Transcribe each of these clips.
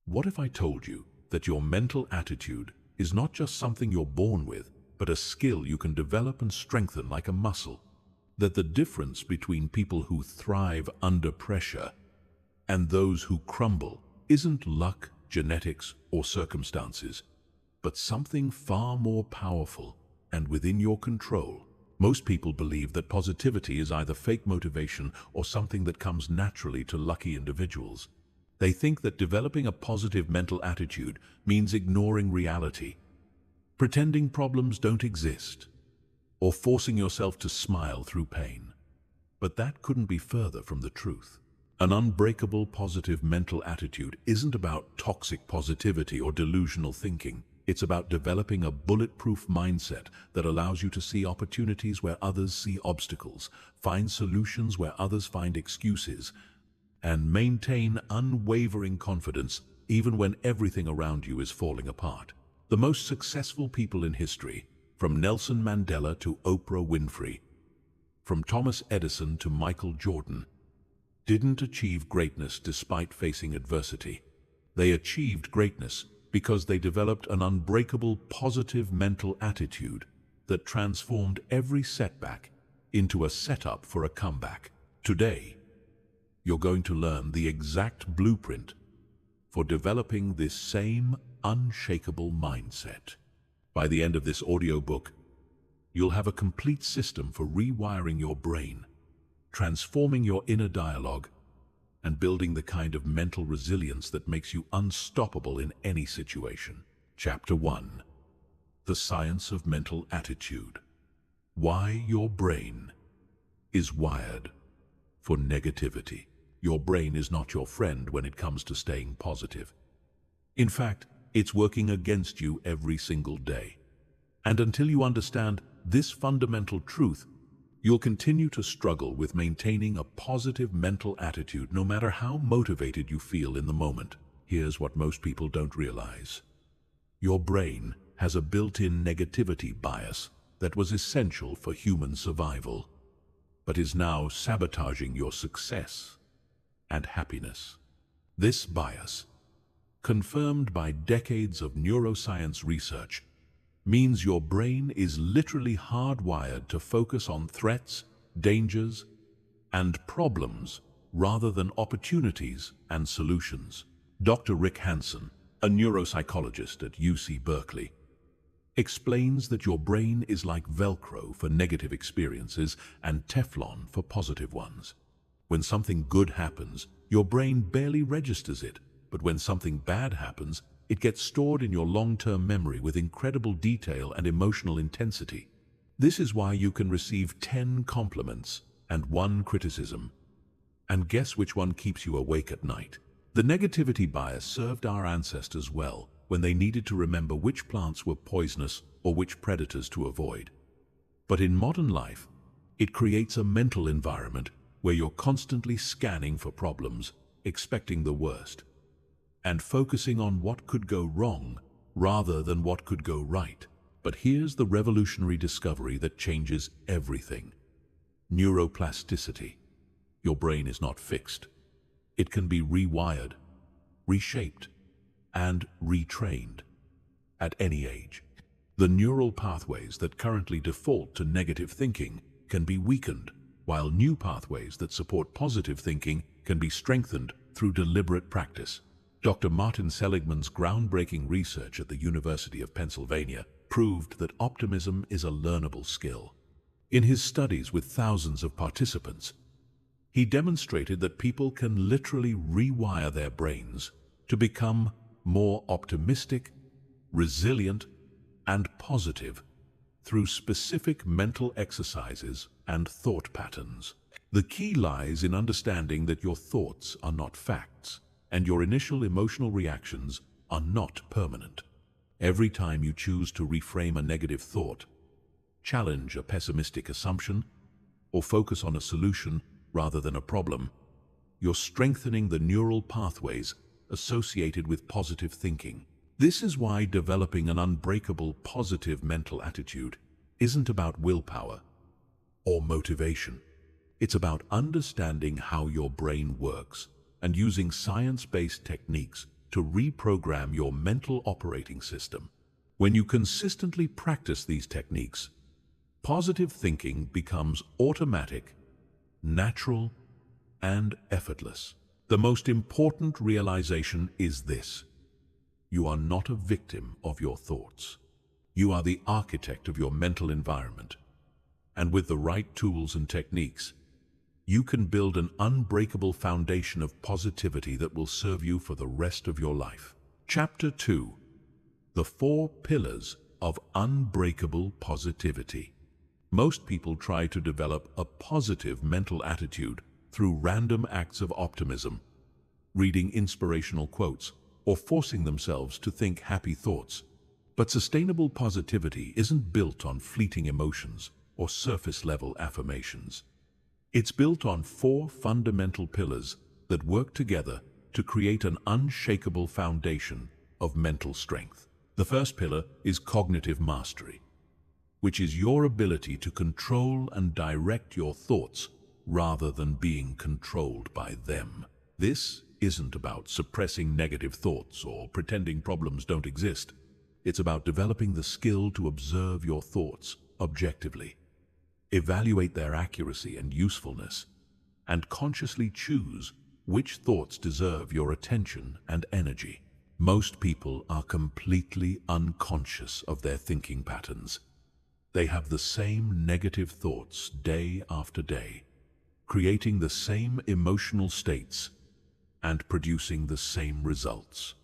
What if I told you that your mental attitude is not just something you're born with, but a skill you can develop and strengthen like a muscle? That the difference between people who thrive under pressure and those who crumble isn't luck, genetics, or circumstances, but something far more powerful and within your control. Most people believe that positivity is either fake motivation or something that comes naturally to lucky individuals. They think that developing a positive mental attitude means ignoring reality, pretending problems don't exist, or forcing yourself to smile through pain. But that couldn't be further from the truth. An unbreakable positive mental attitude isn't about toxic positivity or delusional thinking. It's about developing a bulletproof mindset that allows you to see opportunities where others see obstacles, find solutions where others find excuses, and maintain unwavering confidence even when everything around you is falling apart. The most successful people in history, from Nelson Mandela to Oprah Winfrey, from Thomas Edison to Michael Jordan, didn't achieve greatness despite facing adversity. They achieved greatness because they developed an unbreakable positive mental attitude that transformed every setback into a setup for a comeback. Today, you're going to learn the exact blueprint for developing this same unshakable mindset. By the end of this audiobook, you'll have a complete system for rewiring your brain, transforming your inner dialogue, and building the kind of mental resilience that makes you unstoppable in any situation. Chapter 1. The Science of Mental Attitude. Why your brain is wired for negativity. Your brain is not your friend when it comes to staying positive. In fact, it's working against you every single day. And until you understand this fundamental truth, you'll continue to struggle with maintaining a positive mental attitude no matter how motivated you feel in the moment. Here's what most people don't realize. Your brain has a built-in negativity bias that was essential for human survival, but is now sabotaging your success and happiness. This bias, confirmed by decades of neuroscience research, means your brain is literally hardwired to focus on threats, dangers, and problems rather than opportunities and solutions. Dr. Rick Hanson, a neuropsychologist at UC Berkeley, explains that your brain is like Velcro for negative experiences and Teflon for positive ones. When something good happens, your brain barely registers it, but when something bad happens, it gets stored in your long-term memory with incredible detail and emotional intensity. This is why you can receive 10 compliments and 1 criticism. And guess which one keeps you awake at night? The negativity bias served our ancestors well when they needed to remember which plants were poisonous or which predators to avoid. But in modern life, it creates a mental environment where you're constantly scanning for problems, expecting the worst, and focusing on what could go wrong rather than what could go right. But here's the revolutionary discovery that changes everything. Neuroplasticity. Your brain is not fixed. It can be rewired, reshaped, and retrained at any age. The neural pathways that currently default to negative thinking can be weakened, while new pathways that support positive thinking can be strengthened through deliberate practice. Dr. Martin Seligman's groundbreaking research at the University of Pennsylvania proved that optimism is a learnable skill. In his studies with thousands of participants, he demonstrated that people can literally rewire their brains to become more optimistic, resilient, and positive through specific mental exercises and thought patterns. The key lies in understanding that your thoughts are not facts, and your initial emotional reactions are not permanent. Every time you choose to reframe a negative thought, challenge a pessimistic assumption, or focus on a solution rather than a problem, you're strengthening the neural pathways associated with positive thinking. This is why developing an unbreakable positive mental attitude isn't about willpower or motivation. It's about understanding how your brain works and using science-based techniques to reprogram your mental operating system. When you consistently practice these techniques, positive thinking becomes automatic, natural, and effortless. The most important realization is this: you are not a victim of your thoughts. You are the architect of your mental environment. And with the right tools and techniques, you can build an unbreakable foundation of positivity that will serve you for the rest of your life. Chapter 2: The 4 Pillars of Unbreakable Positivity. Most people try to develop a positive mental attitude through random acts of optimism, reading inspirational quotes, or forcing themselves to think happy thoughts. But sustainable positivity isn't built on fleeting emotions or surface-level affirmations. It's built on 4 fundamental pillars that work together to create an unshakable foundation of mental strength. The first pillar is cognitive mastery, which is your ability to control and direct your thoughts rather than being controlled by them. This isn't about suppressing negative thoughts or pretending problems don't exist. It's about developing the skill to observe your thoughts objectively, evaluate their accuracy and usefulness, and consciously choose which thoughts deserve your attention and energy. Most people are completely unconscious of their thinking patterns. They have the same negative thoughts day after day, creating the same emotional states and producing the same results.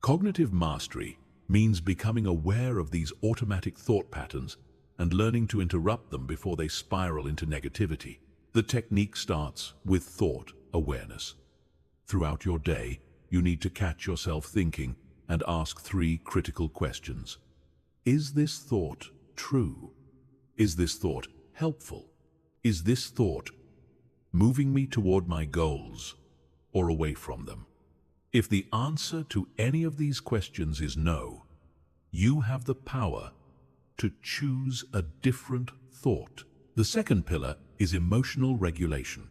Cognitive mastery means becoming aware of these automatic thought patterns and learning to interrupt them before they spiral into negativity. The technique starts with thought awareness. Throughout your day, you need to catch yourself thinking and ask 3 critical questions. Is this thought true? Is this thought helpful? Is this thought moving me toward my goals or away from them? If the answer to any of these questions is no, you have the power to choose a different thought. The second pillar is emotional regulation,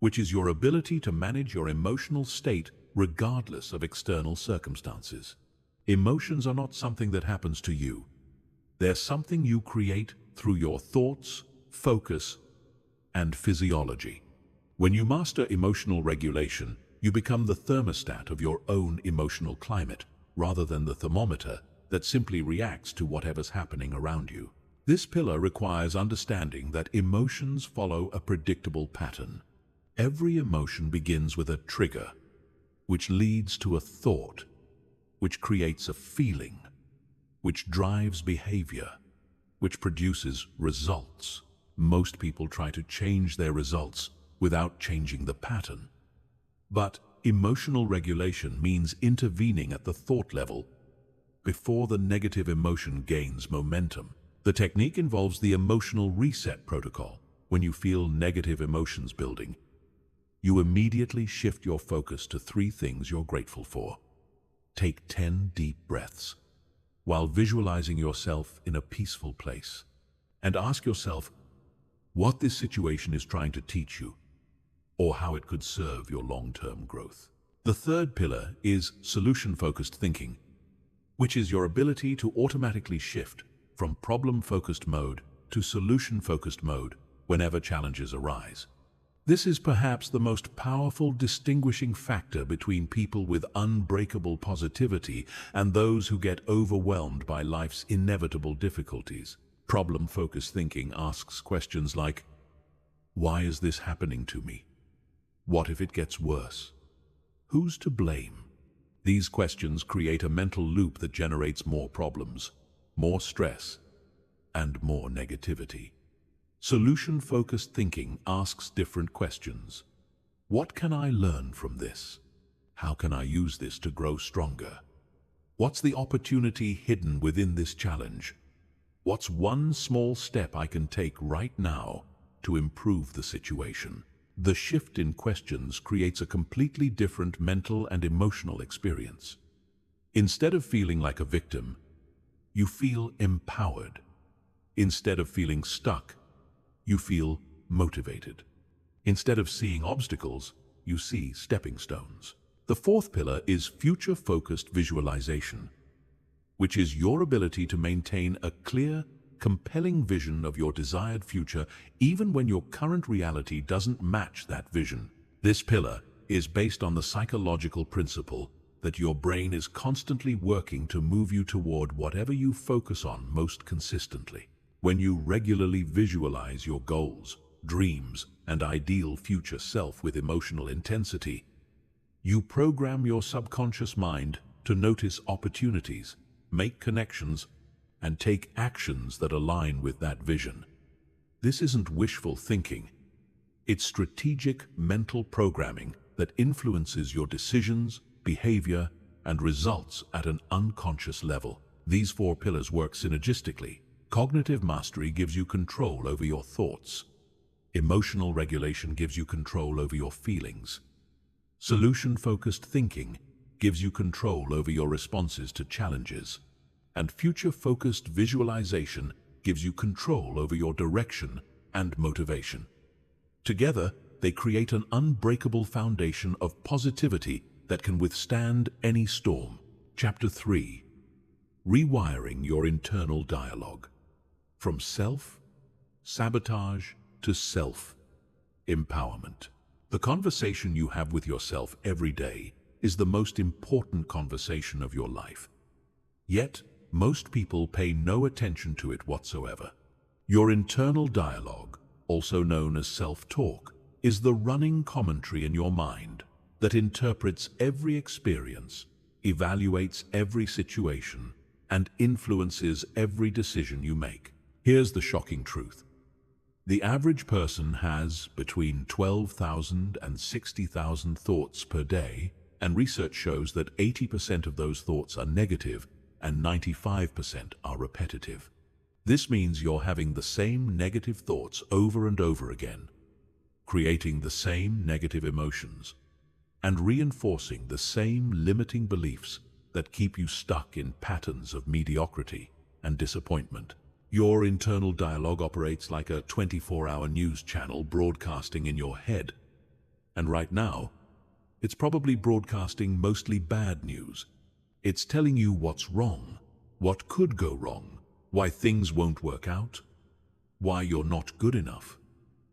which is your ability to manage your emotional state regardless of external circumstances. Emotions are not something that happens to you. They're something you create through your thoughts, focus, and physiology. When you master emotional regulation, you become the thermostat of your own emotional climate, rather than the thermometer that simply reacts to whatever's happening around you. This pillar requires understanding that emotions follow a predictable pattern. Every emotion begins with a trigger, which leads to a thought, which creates a feeling, which drives behavior, which produces results. Most people try to change their results without changing the pattern. But emotional regulation means intervening at the thought level before the negative emotion gains momentum. The technique involves the emotional reset protocol. When you feel negative emotions building, you immediately shift your focus to 3 things you're grateful for. Take 10 deep breaths while visualizing yourself in a peaceful place, and ask yourself what this situation is trying to teach you, or how it could serve your long-term growth. The third pillar is solution-focused thinking, which is your ability to automatically shift from problem-focused mode to solution-focused mode whenever challenges arise. This is perhaps the most powerful distinguishing factor between people with unbreakable positivity and those who get overwhelmed by life's inevitable difficulties. Problem-focused thinking asks questions like, why is this happening to me? What if it gets worse? Who's to blame? These questions create a mental loop that generates more problems, more stress, and more negativity. Solution-focused thinking asks different questions. What can I learn from this? How can I use this to grow stronger? What's the opportunity hidden within this challenge? What's one small step I can take right now to improve the situation? The shift in questions creates a completely different mental and emotional experience. Instead of feeling like a victim, you feel empowered. Instead of feeling stuck, you feel motivated. Instead of seeing obstacles, you see stepping stones. The fourth pillar is future-focused visualization, which is your ability to maintain a clear, compelling vision of your desired future even when your current reality doesn't match that vision. This pillar is based on the psychological principle that your brain is constantly working to move you toward whatever you focus on most consistently. When you regularly visualize your goals, dreams, and ideal future self with emotional intensity, you program your subconscious mind to notice opportunities, make connections, and take actions that align with that vision. This isn't wishful thinking. It's strategic mental programming that influences your decisions, behavior, and results at an unconscious level. These four pillars work synergistically. Cognitive mastery gives you control over your thoughts. Emotional regulation gives you control over your feelings. Solution-focused thinking gives you control over your responses to challenges. And future-focused visualization gives you control over your direction and motivation. Together, they create an unbreakable foundation of positivity that can withstand any storm. Chapter 3. Rewiring your internal dialogue. From self-sabotage to self-empowerment. The conversation you have with yourself every day is the most important conversation of your life. Yet, most people pay no attention to it whatsoever. Your internal dialogue, also known as self-talk, is the running commentary in your mind that interprets every experience, evaluates every situation, and influences every decision you make. Here's the shocking truth. The average person has between 12,000 and 60,000 thoughts per day, and research shows that 80% of those thoughts are negative and 95% are repetitive. This means you're having the same negative thoughts over and over again, creating the same negative emotions, and reinforcing the same limiting beliefs that keep you stuck in patterns of mediocrity and disappointment. Your internal dialogue operates like a 24-hour news channel broadcasting in your head. And right now, it's probably broadcasting mostly bad news. It's telling you what's wrong, what could go wrong, why things won't work out, why you're not good enough,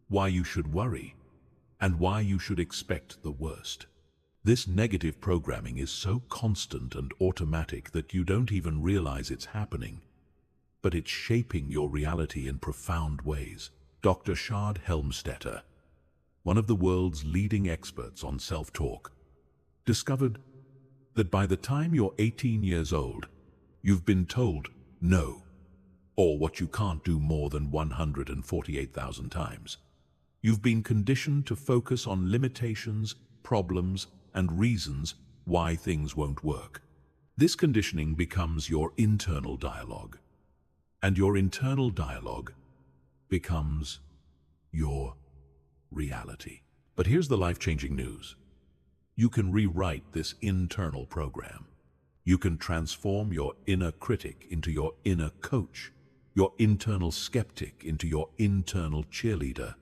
why you should worry, and why you should expect the worst. This negative programming is so constant and automatic that you don't even realize it's happening, but it's shaping your reality in profound ways. Dr. Shard Helmstetter, one of the world's leading experts on self-talk, discovered that by the time you're 18 years old, you've been told no, or what you can't do more than 148,000 times. You've been conditioned to focus on limitations, problems, and reasons why things won't work. This conditioning becomes your internal dialogue, and your internal dialogue becomes your reality. But here's the life-changing news. You can rewrite this internal program. You can transform your inner critic into your inner coach, your internal skeptic into your internal cheerleader,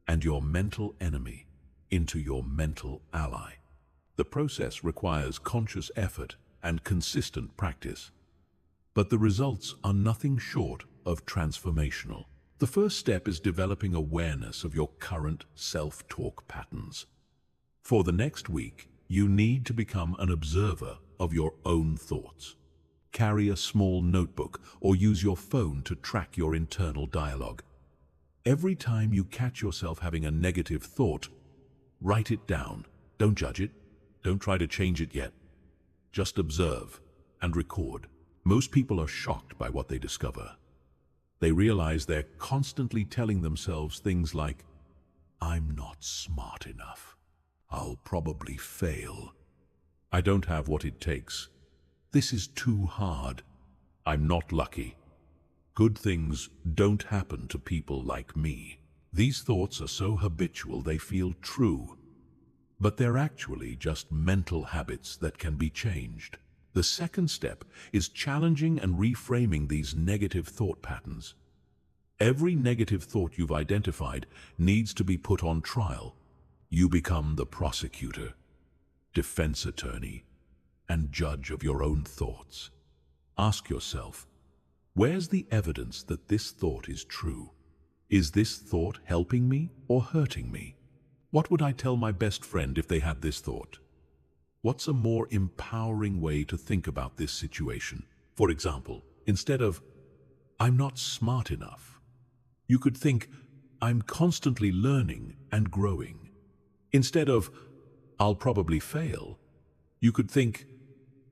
and your mental enemy into your mental ally. The process requires conscious effort and consistent practice, but the results are nothing short of transformational. The first step is developing awareness of your current self-talk patterns. For the next week, you need to become an observer of your own thoughts. Carry a small notebook or use your phone to track your internal dialogue. Every time you catch yourself having a negative thought, write it down. Don't judge it. Don't try to change it yet. Just observe and record. Most people are shocked by what they discover. They realize they're constantly telling themselves things like, "I'm not smart enough. I'll probably fail. I don't have what it takes. This is too hard. I'm not lucky. Good things don't happen to people like me." These thoughts are so habitual they feel true, but they're actually just mental habits that can be changed. The second step is challenging and reframing these negative thought patterns. Every negative thought you've identified needs to be put on trial. You become the prosecutor. defense attorney, and judge of your own thoughts. Ask yourself, where's the evidence that this thought is true? Is this thought helping me or hurting me? What would I tell my best friend if they had this thought? What's a more empowering way to think about this situation? For example, instead of, I'm not smart enough, you could think, I'm constantly learning and growing. Instead of, I'll probably fail, you could think,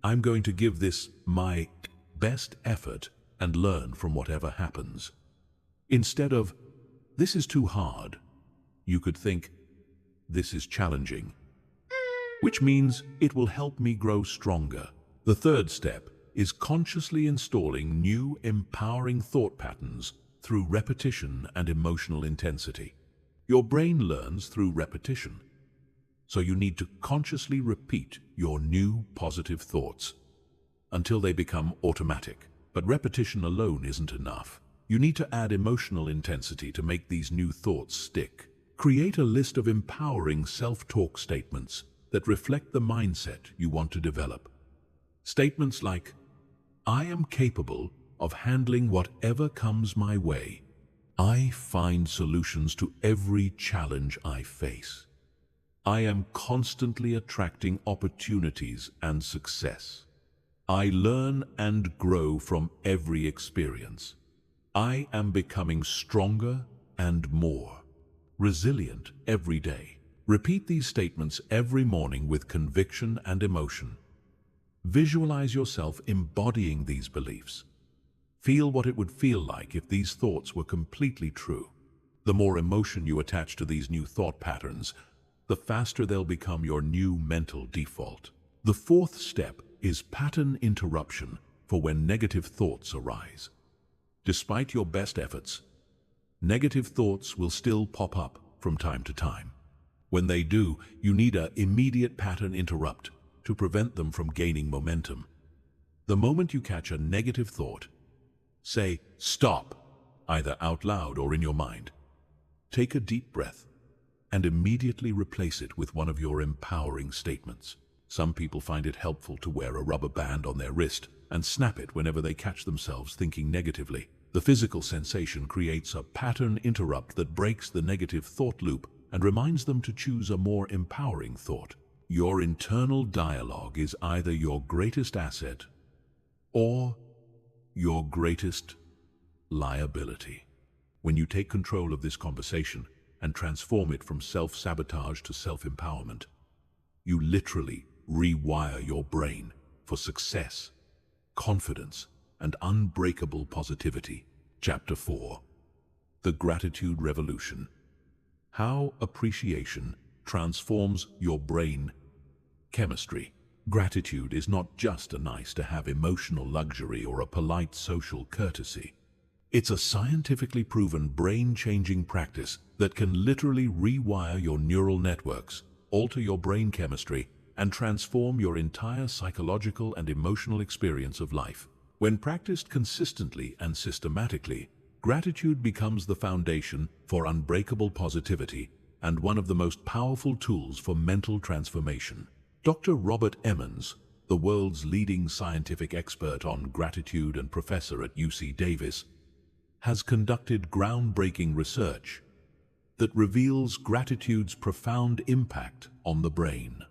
I'm going to give this my best effort and learn from whatever happens. Instead of, this is too hard, you could think, this is challenging, which means it will help me grow stronger. The third step is consciously installing new, empowering thought patterns through repetition and emotional intensity. Your brain learns through repetition, so you need to consciously repeat your new positive thoughts until they become automatic. But repetition alone isn't enough. You need to add emotional intensity to make these new thoughts stick. Create a list of empowering self-talk statements that reflect the mindset you want to develop. Statements like, I am capable of handling whatever comes my way. I find solutions to every challenge I face. I am constantly attracting opportunities and success. I learn and grow from every experience. I am becoming stronger and more resilient every day. Repeat these statements every morning with conviction and emotion. Visualize yourself embodying these beliefs. Feel what it would feel like if these thoughts were completely true. The more emotion you attach to these new thought patterns, the faster they'll become your new mental default. The fourth step is pattern interruption for when negative thoughts arise. Despite your best efforts, negative thoughts will still pop up from time to time. When they do, you need an immediate pattern interrupt to prevent them from gaining momentum. The moment you catch a negative thought, say, stop, either out loud or in your mind. Take a deep breath and immediately replace it with one of your empowering statements. Some people find it helpful to wear a rubber band on their wrist and snap it whenever they catch themselves thinking negatively. The physical sensation creates a pattern interrupt that breaks the negative thought loop and reminds them to choose a more empowering thought. Your internal dialogue is either your greatest asset or your greatest liability. When you take control of this conversation and transform it from self-sabotage to self-empowerment, you literally rewire your brain for success, confidence, and unbreakable positivity. Chapter 4. The Gratitude Revolution. How appreciation transforms your brain chemistry. Gratitude is not just a nice-to-have emotional luxury or a polite social courtesy. It's a scientifically proven brain-changing practice that can literally rewire your neural networks, alter your brain chemistry, and transform your entire psychological and emotional experience of life. When practiced consistently and systematically, gratitude becomes the foundation for unbreakable positivity and one of the most powerful tools for mental transformation. Dr. Robert Emmons, the world's leading scientific expert on gratitude and professor at UC Davis, has conducted groundbreaking research that reveals gratitude's profound impact on the brain.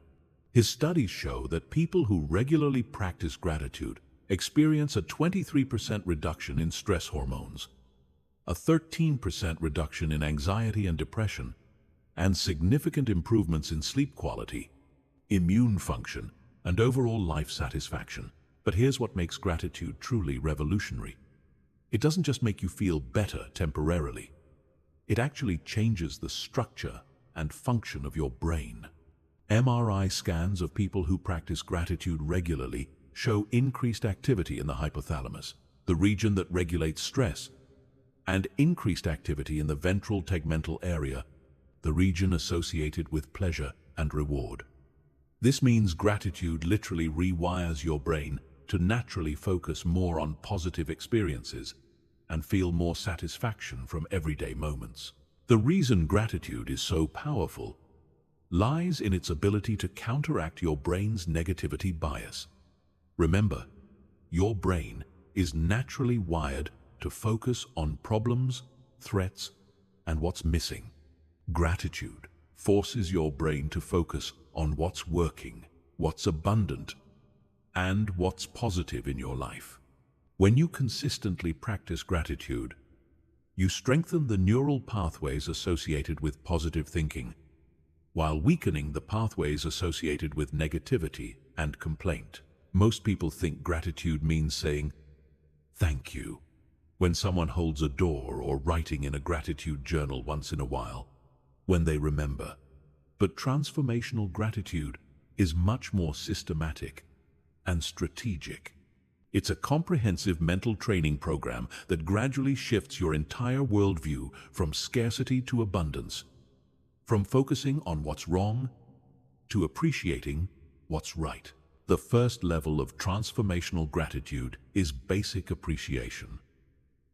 His studies show that people who regularly practice gratitude experience a 23% reduction in stress hormones, a 13% reduction in anxiety and depression, and significant improvements in sleep quality, immune function, and overall life satisfaction. But here's what makes gratitude truly revolutionary. It doesn't just make you feel better temporarily. It actually changes the structure and function of your brain. MRI scans of people who practice gratitude regularly show increased activity in the hypothalamus, the region that regulates stress, and increased activity in the ventral tegmental area, the region associated with pleasure and reward. This means gratitude literally rewires your brain to naturally focus more on positive experiences and feel more satisfaction from everyday moments. The reason gratitude is so powerful lies in its ability to counteract your brain's negativity bias. Remember, your brain is naturally wired to focus on problems, threats, and what's missing. Gratitude forces your brain to focus on what's working, what's abundant, and what's positive in your life. When you consistently practice gratitude, you strengthen the neural pathways associated with positive thinking, while weakening the pathways associated with negativity and complaint. Most people think gratitude means saying, "Thank you," when someone holds a door, or writing in a gratitude journal once in a while, when they remember. But transformational gratitude is much more systematic and strategic. It's a comprehensive mental training program that gradually shifts your entire worldview from scarcity to abundance, from focusing on what's wrong to appreciating what's right. The first level of transformational gratitude is basic appreciation,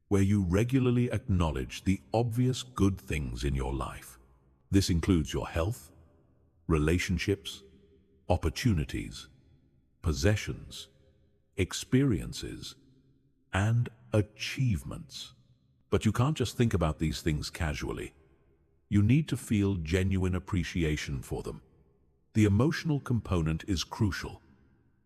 where you regularly acknowledge the obvious good things in your life. This includes your health, relationships, opportunities, possessions, experiences, and achievements. But you can't just think about these things casually. You need to feel genuine appreciation for them. The emotional component is crucial,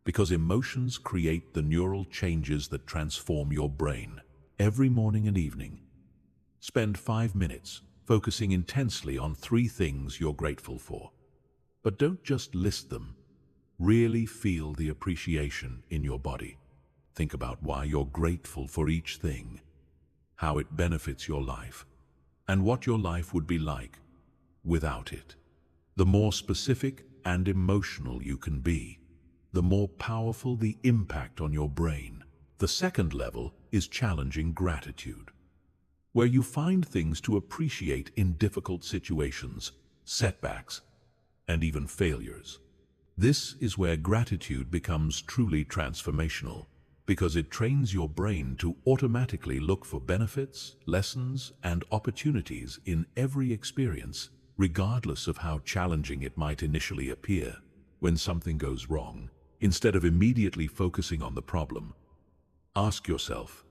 because emotions create the neural changes that transform your brain. Every morning and evening, spend 5 minutes focusing intensely on 3 things you're grateful for. But don't just list them. Really feel the appreciation in your body. Think about why you're grateful for each thing, how it benefits your life, and what your life would be like without it. The more specific and emotional you can be, the more powerful the impact on your brain. The second level is challenging gratitude, where you find things to appreciate in difficult situations, setbacks, and even failures. This is where gratitude becomes truly transformational, because it trains your brain to automatically look for benefits, lessons, and opportunities in every experience, regardless of how challenging it might initially appear. When something goes wrong, instead of immediately focusing on the problem, ask yourself,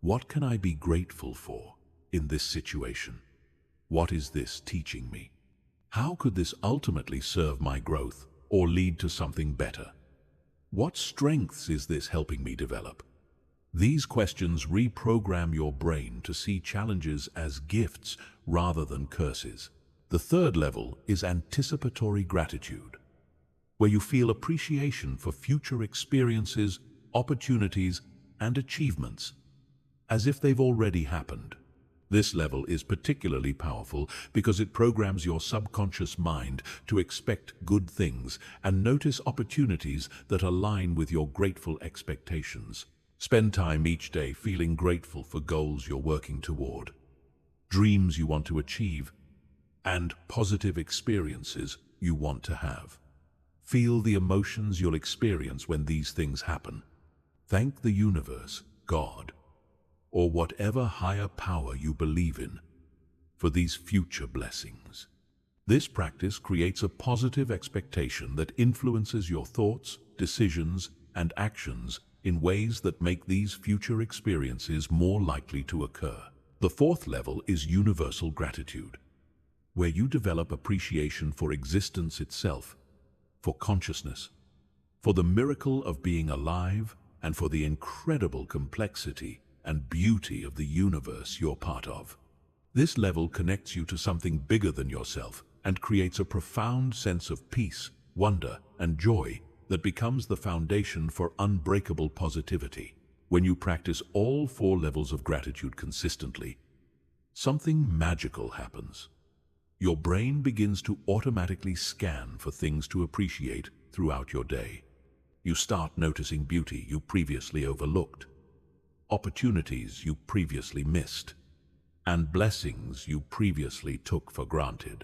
what can I be grateful for in this situation? What is this teaching me? How could this ultimately serve my growth or lead to something better? What strengths is this helping me develop? These questions reprogram your brain to see challenges as gifts rather than curses. The third level is anticipatory gratitude, where you feel appreciation for future experiences, opportunities, and achievements, as if they've already happened. This level is particularly powerful because it programs your subconscious mind to expect good things and notice opportunities that align with your grateful expectations. Spend time each day feeling grateful for goals you're working toward, dreams you want to achieve, and positive experiences you want to have. Feel the emotions you'll experience when these things happen. Thank the universe, God, or whatever higher power you believe in, for these future blessings. This practice creates a positive expectation that influences your thoughts, decisions, and actions in ways that make these future experiences more likely to occur. The fourth level is universal gratitude, where you develop appreciation for existence itself, for consciousness, for the miracle of being alive, and for the incredible complexity and beauty of the universe you're part of. This level connects you to something bigger than yourself and creates a profound sense of peace, wonder, and joy that becomes the foundation for unbreakable positivity. When you practice all 4 levels of gratitude consistently, something magical happens. Your brain begins to automatically scan for things to appreciate throughout your day. You start noticing beauty you previously overlooked, opportunities you previously missed, and blessings you previously took for granted.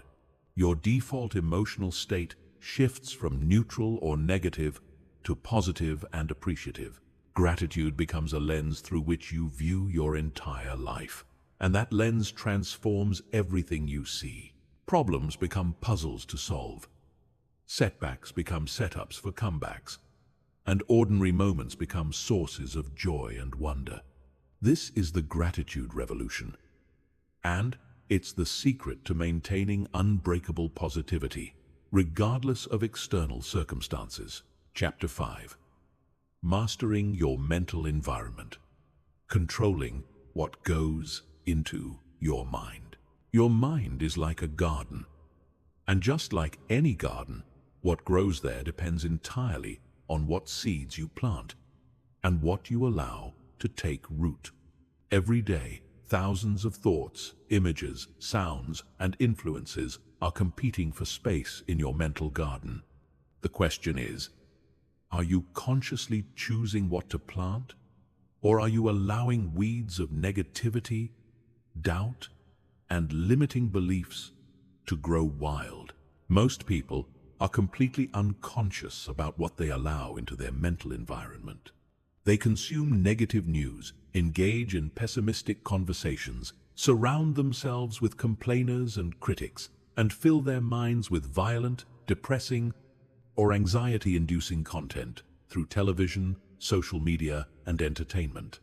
Your default emotional state shifts from neutral or negative to positive and appreciative. Gratitude becomes a lens through which you view your entire life, and that lens transforms everything you see. Problems become puzzles to solve. Setbacks become setups for comebacks. And ordinary moments become sources of joy and wonder. This is the gratitude revolution. And it's the secret to maintaining unbreakable positivity, regardless of external circumstances. Chapter 5. Mastering your mental environment. Controlling what goes into your mind. Your mind is like a garden. And just like any garden, what grows there depends entirely on what seeds you plant and what you allow to take root. Every day, thousands of thoughts, images, sounds, and influences are competing for space in your mental garden. The question is, are you consciously choosing what to plant? Or are you allowing weeds of negativity, doubt, and limiting beliefs to grow wild? Most people are completely unconscious about what they allow into their mental environment. They consume negative news, engage in pessimistic conversations, surround themselves with complainers and critics, and fill their minds with violent, depressing, or anxiety-inducing content through television, social media, and entertainment.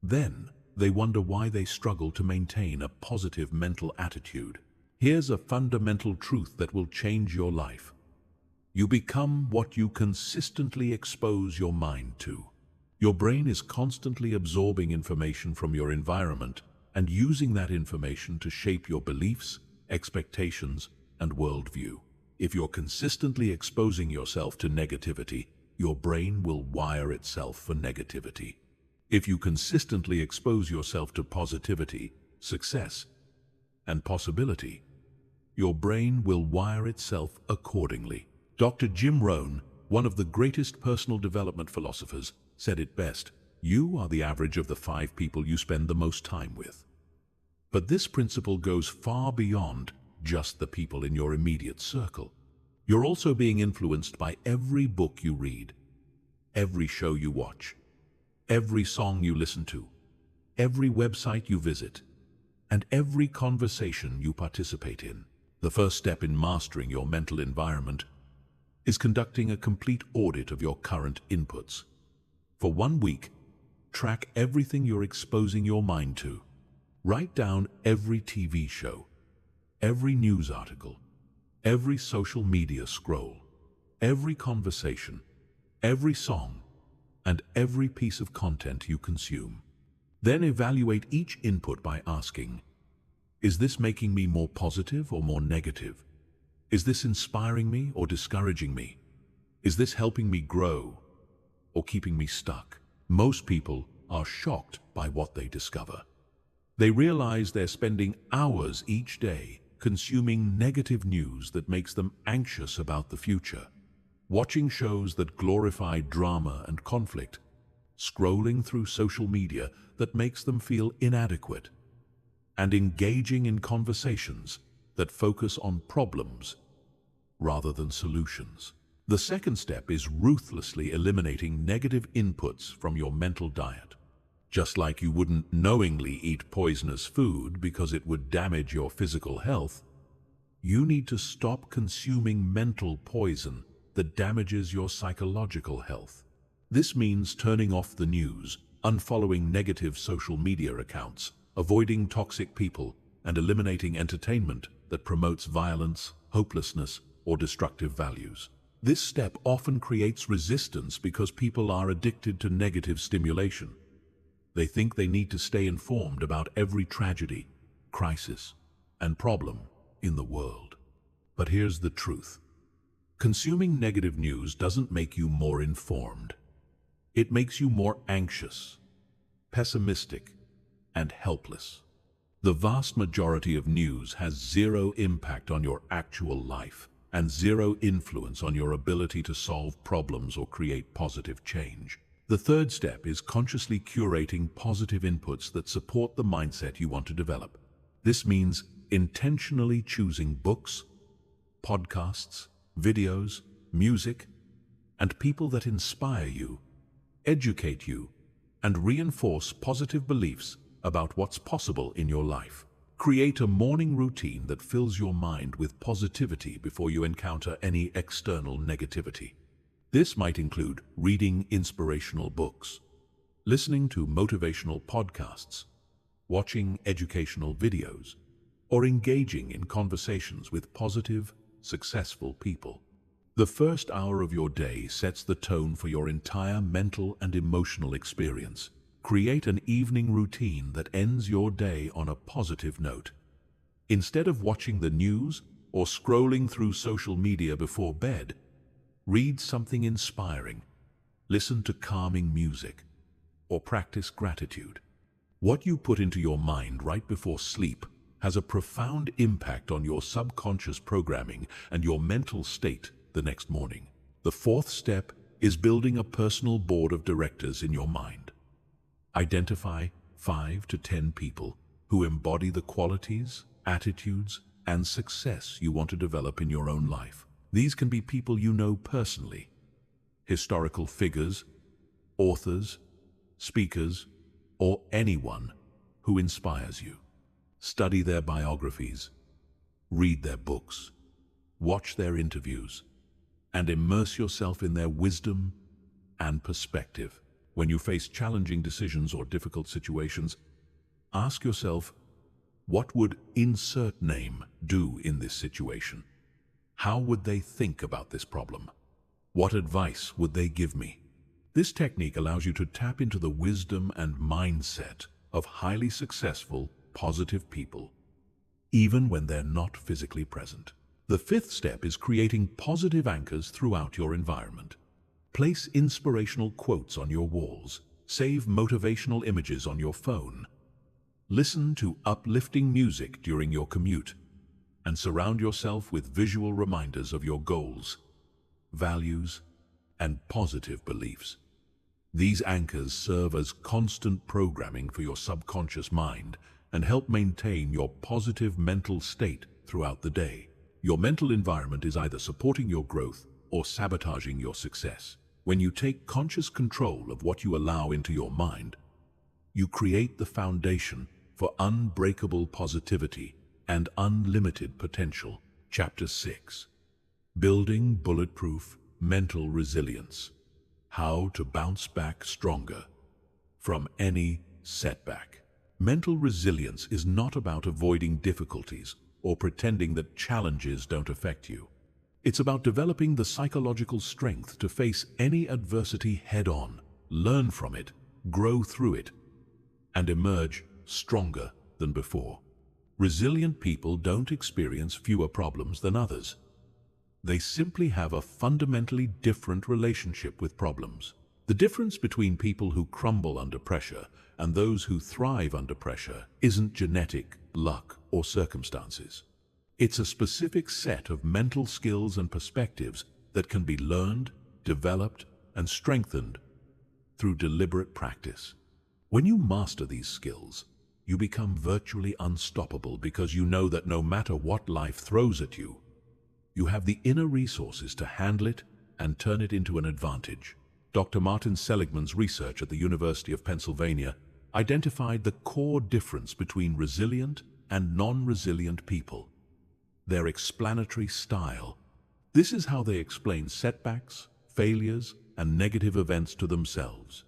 Then, they wonder why they struggle to maintain a positive mental attitude. Here's a fundamental truth that will change your life. You become what you consistently expose your mind to. Your brain is constantly absorbing information from your environment and using that information to shape your beliefs, expectations, and worldview. If you're consistently exposing yourself to negativity, your brain will wire itself for negativity. If you consistently expose yourself to positivity, success, and possibility, your brain will wire itself accordingly. Dr. Jim Rohn, one of the greatest personal development philosophers, said it best: you are the average of the 5 people you spend the most time with. But this principle goes far beyond just the people in your immediate circle. You're also being influenced by every book you read, every show you watch, every song you listen to, every website you visit, and every conversation you participate in. The first step in mastering your mental environment is conducting a complete audit of your current inputs. For 1 week, track everything you're exposing your mind to. Write down every TV show, every news article, every social media scroll, every conversation, every song, and every piece of content you consume. Then evaluate each input by asking, is this making me more positive or more negative? Is this inspiring me or discouraging me? Is this helping me grow or keeping me stuck? Most people are shocked by what they discover. They realize they're spending hours each day consuming negative news that makes them anxious about the future, watching shows that glorify drama and conflict, scrolling through social media that makes them feel inadequate, and engaging in conversations that focus on problems rather than solutions. The second step is ruthlessly eliminating negative inputs from your mental diet. Just like you wouldn't knowingly eat poisonous food because it would damage your physical health, you need to stop consuming mental poison that damages your psychological health. This means turning off the news, unfollowing negative social media accounts, avoiding toxic people, and eliminating entertainment that promotes violence, hopelessness, or destructive values. This step often creates resistance because people are addicted to negative stimulation. They think they need to stay informed about every tragedy, crisis, and problem in the world. But here's the truth. Consuming negative news doesn't make you more informed. It makes you more anxious, pessimistic, and helpless. The vast majority of news has zero impact on your actual life and zero influence on your ability to solve problems or create positive change. The third step is consciously curating positive inputs that support the mindset you want to develop. This means intentionally choosing books, podcasts, videos, music, and people that inspire you, educate you, and reinforce positive beliefs about what's possible in your life. Create a morning routine that fills your mind with positivity before you encounter any external negativity. This might include reading inspirational books, listening to motivational podcasts, watching educational videos, or engaging in conversations with positive, successful people. The first hour of your day sets the tone for your entire mental and emotional experience. Create an evening routine that ends your day on a positive note. Instead of watching the news or scrolling through social media before bed, read something inspiring, listen to calming music, or practice gratitude. What you put into your mind right before sleep has a profound impact on your subconscious programming and your mental state the next morning. The fourth step is building a personal board of directors in your mind. Identify 5 to 10 people who embody the qualities, attitudes, and success you want to develop in your own life. These can be people you know personally, historical figures, authors, speakers, or anyone who inspires you. Study their biographies, read their books, watch their interviews, and immerse yourself in their wisdom and perspective. When you face challenging decisions or difficult situations, ask yourself, what would insert name do in this situation? How would they think about this problem? What advice would they give me? This technique allows you to tap into the wisdom and mindset of highly successful, positive people, even when they're not physically present. The fifth step is creating positive anchors throughout your environment. Place inspirational quotes on your walls, save motivational images on your phone, listen to uplifting music during your commute, and surround yourself with visual reminders of your goals, values, and positive beliefs. These anchors serve as constant programming for your subconscious mind and help maintain your positive mental state throughout the day. Your mental environment is either supporting your growth or sabotaging your success. When you take conscious control of what you allow into your mind, you create the foundation for unbreakable positivity and unlimited potential. Chapter 6. Building Bulletproof Mental Resilience. How to bounce back stronger from any setback. Mental resilience is not about avoiding difficulties or pretending that challenges don't affect you. It's about developing the psychological strength to face any adversity head-on, learn from it, grow through it, and emerge stronger than before. Resilient people don't experience fewer problems than others. They simply have a fundamentally different relationship with problems. The difference between people who crumble under pressure and those who thrive under pressure isn't genetic, luck, or circumstances. It's a specific set of mental skills and perspectives that can be learned, developed, and strengthened through deliberate practice. When you master these skills, you become virtually unstoppable because you know that no matter what life throws at you, you have the inner resources to handle it and turn it into an advantage. Dr. Martin Seligman's research at the University of Pennsylvania identified the core difference between resilient and non-resilient people: their explanatory style. This is how they explain setbacks, failures, and negative events to themselves.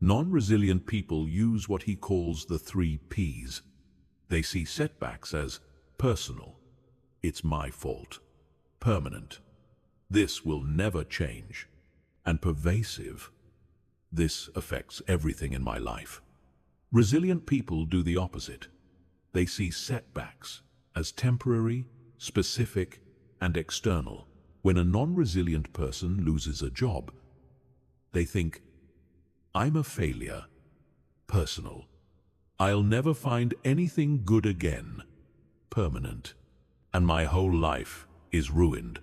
Non-resilient people use what he calls the 3 Ps. They see setbacks as personal, it's my fault; permanent, this will never change; and pervasive, this affects everything in my life. Resilient people do the opposite. They see setbacks as temporary, specific, and external. When a non-resilient person loses a job, they think, I'm a failure; personal, I'll never find anything good again; permanent, and my whole life is ruined;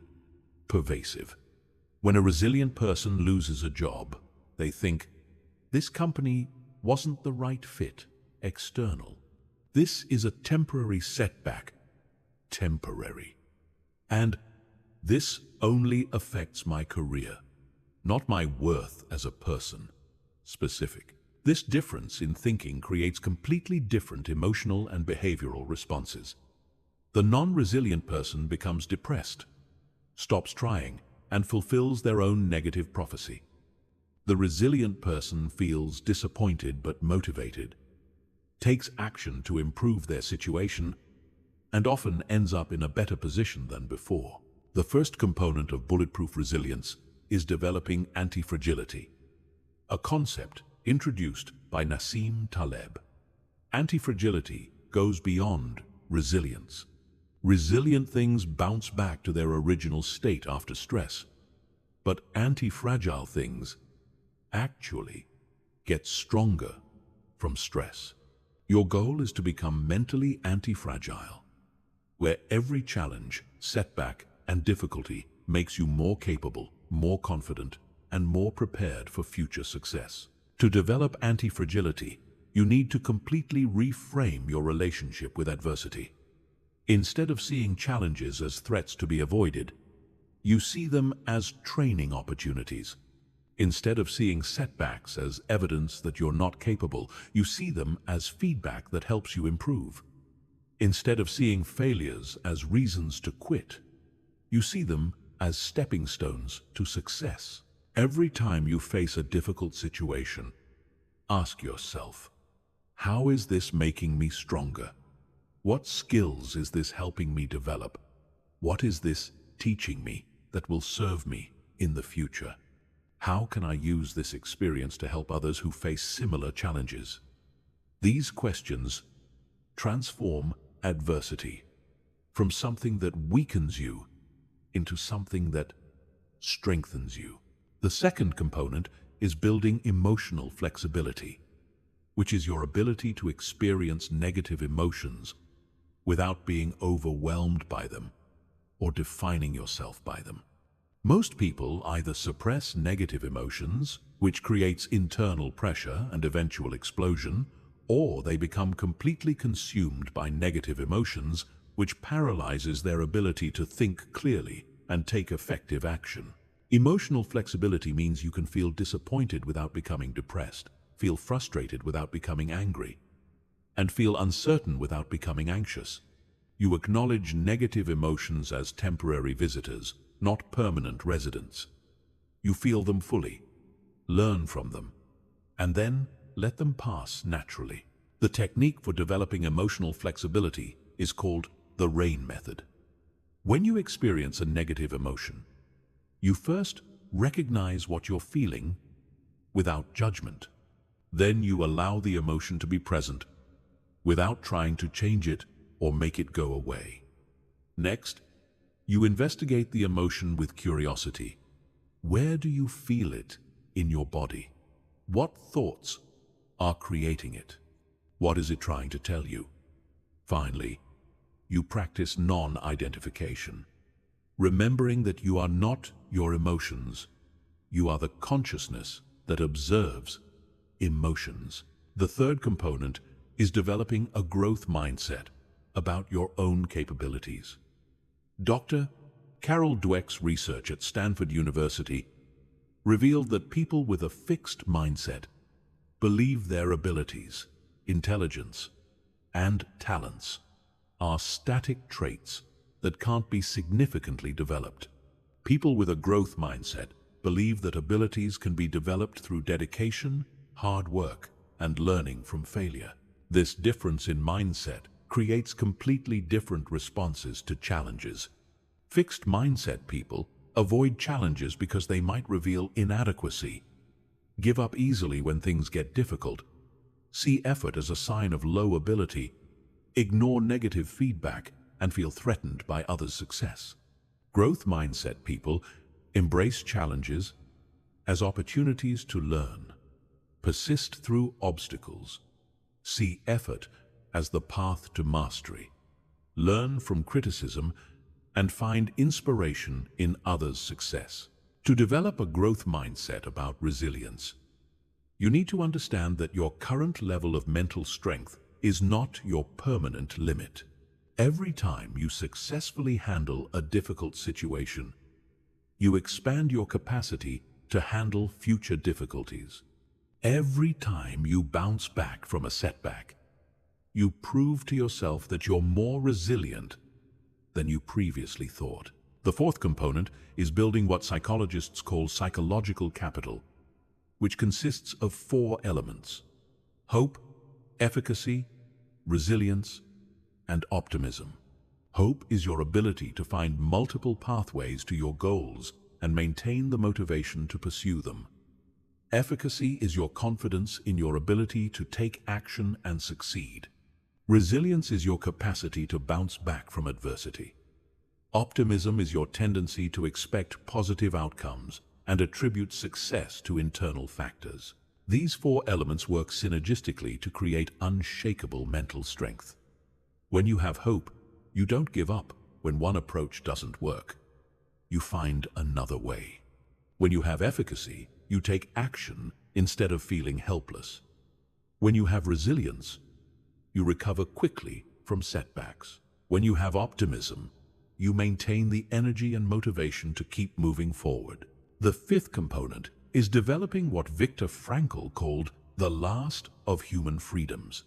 pervasive. When a resilient person loses a job, they think, this company wasn't the right fit; external, this is a temporary setback; temporary, and this only affects my career, not my worth as a person; specific, This difference in thinking creates completely different emotional and behavioral responses. The non-resilient person becomes depressed, stops trying, and fulfills their own negative prophecy. The resilient person feels disappointed but motivated, takes action to improve their situation, and often ends up in a better position than before. The first component of bulletproof resilience is developing anti-fragility, a concept introduced by Nassim Taleb. Anti-fragility goes beyond resilience. Resilient things bounce back to their original state after stress, but anti-fragile things actually get stronger from stress. Your goal is to become mentally anti-fragile, where every challenge, setback, and difficulty makes you more capable, more confident, and more prepared for future success. To develop anti-fragility, you need to completely reframe your relationship with adversity. Instead of seeing challenges as threats to be avoided, you see them as training opportunities. Instead of seeing setbacks as evidence that you're not capable, you see them as feedback that helps you improve. Instead of seeing failures as reasons to quit, you see them as stepping stones to success. Every time you face a difficult situation, ask yourself, how is this making me stronger? What skills is this helping me develop? What is this teaching me that will serve me in the future? How can I use this experience to help others who face similar challenges? These questions transform adversity from something that weakens you into something that strengthens you. The second component is building emotional flexibility, which is your ability to experience negative emotions without being overwhelmed by them or defining yourself by them. Most people either suppress negative emotions, which creates internal pressure and eventual explosion, or they become completely consumed by negative emotions, which paralyzes their ability to think clearly and take effective action. Emotional flexibility means you can feel disappointed without becoming depressed, feel frustrated without becoming angry, and feel uncertain without becoming anxious. You acknowledge negative emotions as temporary visitors, not permanent residents. You feel them fully, learn from them, and then let them pass naturally. The technique for developing emotional flexibility is called the RAIN method. When you experience a negative emotion, you first recognize what you're feeling without judgment. Then you allow the emotion to be present without trying to change it or make it go away. Next, you investigate the emotion with curiosity. Where do you feel it in your body? What thoughts are creating it? What is it trying to tell you? Finally, you practice non-identification, remembering that you are not your emotions. You are the consciousness that observes emotions. The third component is developing a growth mindset about your own capabilities. Dr. Carol Dweck's research at Stanford University revealed that people with a fixed mindset believe their abilities, intelligence, and talents are static traits that can't be significantly developed. People with a growth mindset believe that abilities can be developed through dedication, hard work, and learning from failure. This difference in mindset creates completely different responses to challenges. Fixed mindset people avoid challenges because they might reveal inadequacy, give up easily when things get difficult, see effort as a sign of low ability, ignore negative feedback, and feel threatened by others' success. Growth mindset people embrace challenges as opportunities to learn, persist through obstacles, see effort as the path to mastery, learn from criticism, and find inspiration in others' success. To develop a growth mindset about resilience, you need to understand that your current level of mental strength is not your permanent limit. Every time you successfully handle a difficult situation, you expand your capacity to handle future difficulties. Every time you bounce back from a setback, you prove to yourself that you're more resilient than you previously thought. The fourth component is building what psychologists call psychological capital, which consists of 4 elements: hope, efficacy, resilience, and optimism. Hope is your ability to find multiple pathways to your goals and maintain the motivation to pursue them. Efficacy is your confidence in your ability to take action and succeed. Resilience is your capacity to bounce back from adversity. Optimism is your tendency to expect positive outcomes and attribute success to internal factors. These 4 elements work synergistically to create unshakable mental strength. When you have hope, you don't give up when one approach doesn't work. You find another way. When you have efficacy, you take action instead of feeling helpless. When you have resilience, you recover quickly from setbacks. When you have optimism, you maintain the energy and motivation to keep moving forward. The 5th component is developing what Viktor Frankl called the last of human freedoms.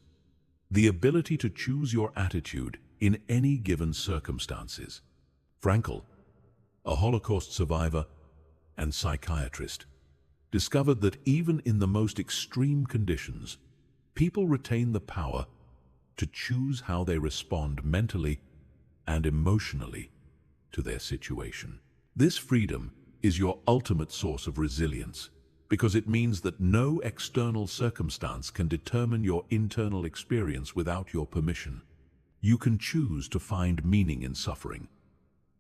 The ability to choose your attitude in any given circumstances. Frankl, a Holocaust survivor and psychiatrist, discovered that even in the most extreme conditions, people retain the power to choose how they respond mentally and emotionally to their situation. This freedom is your ultimate source of resilience, because it means that no external circumstance can determine your internal experience without your permission. You can choose to find meaning in suffering,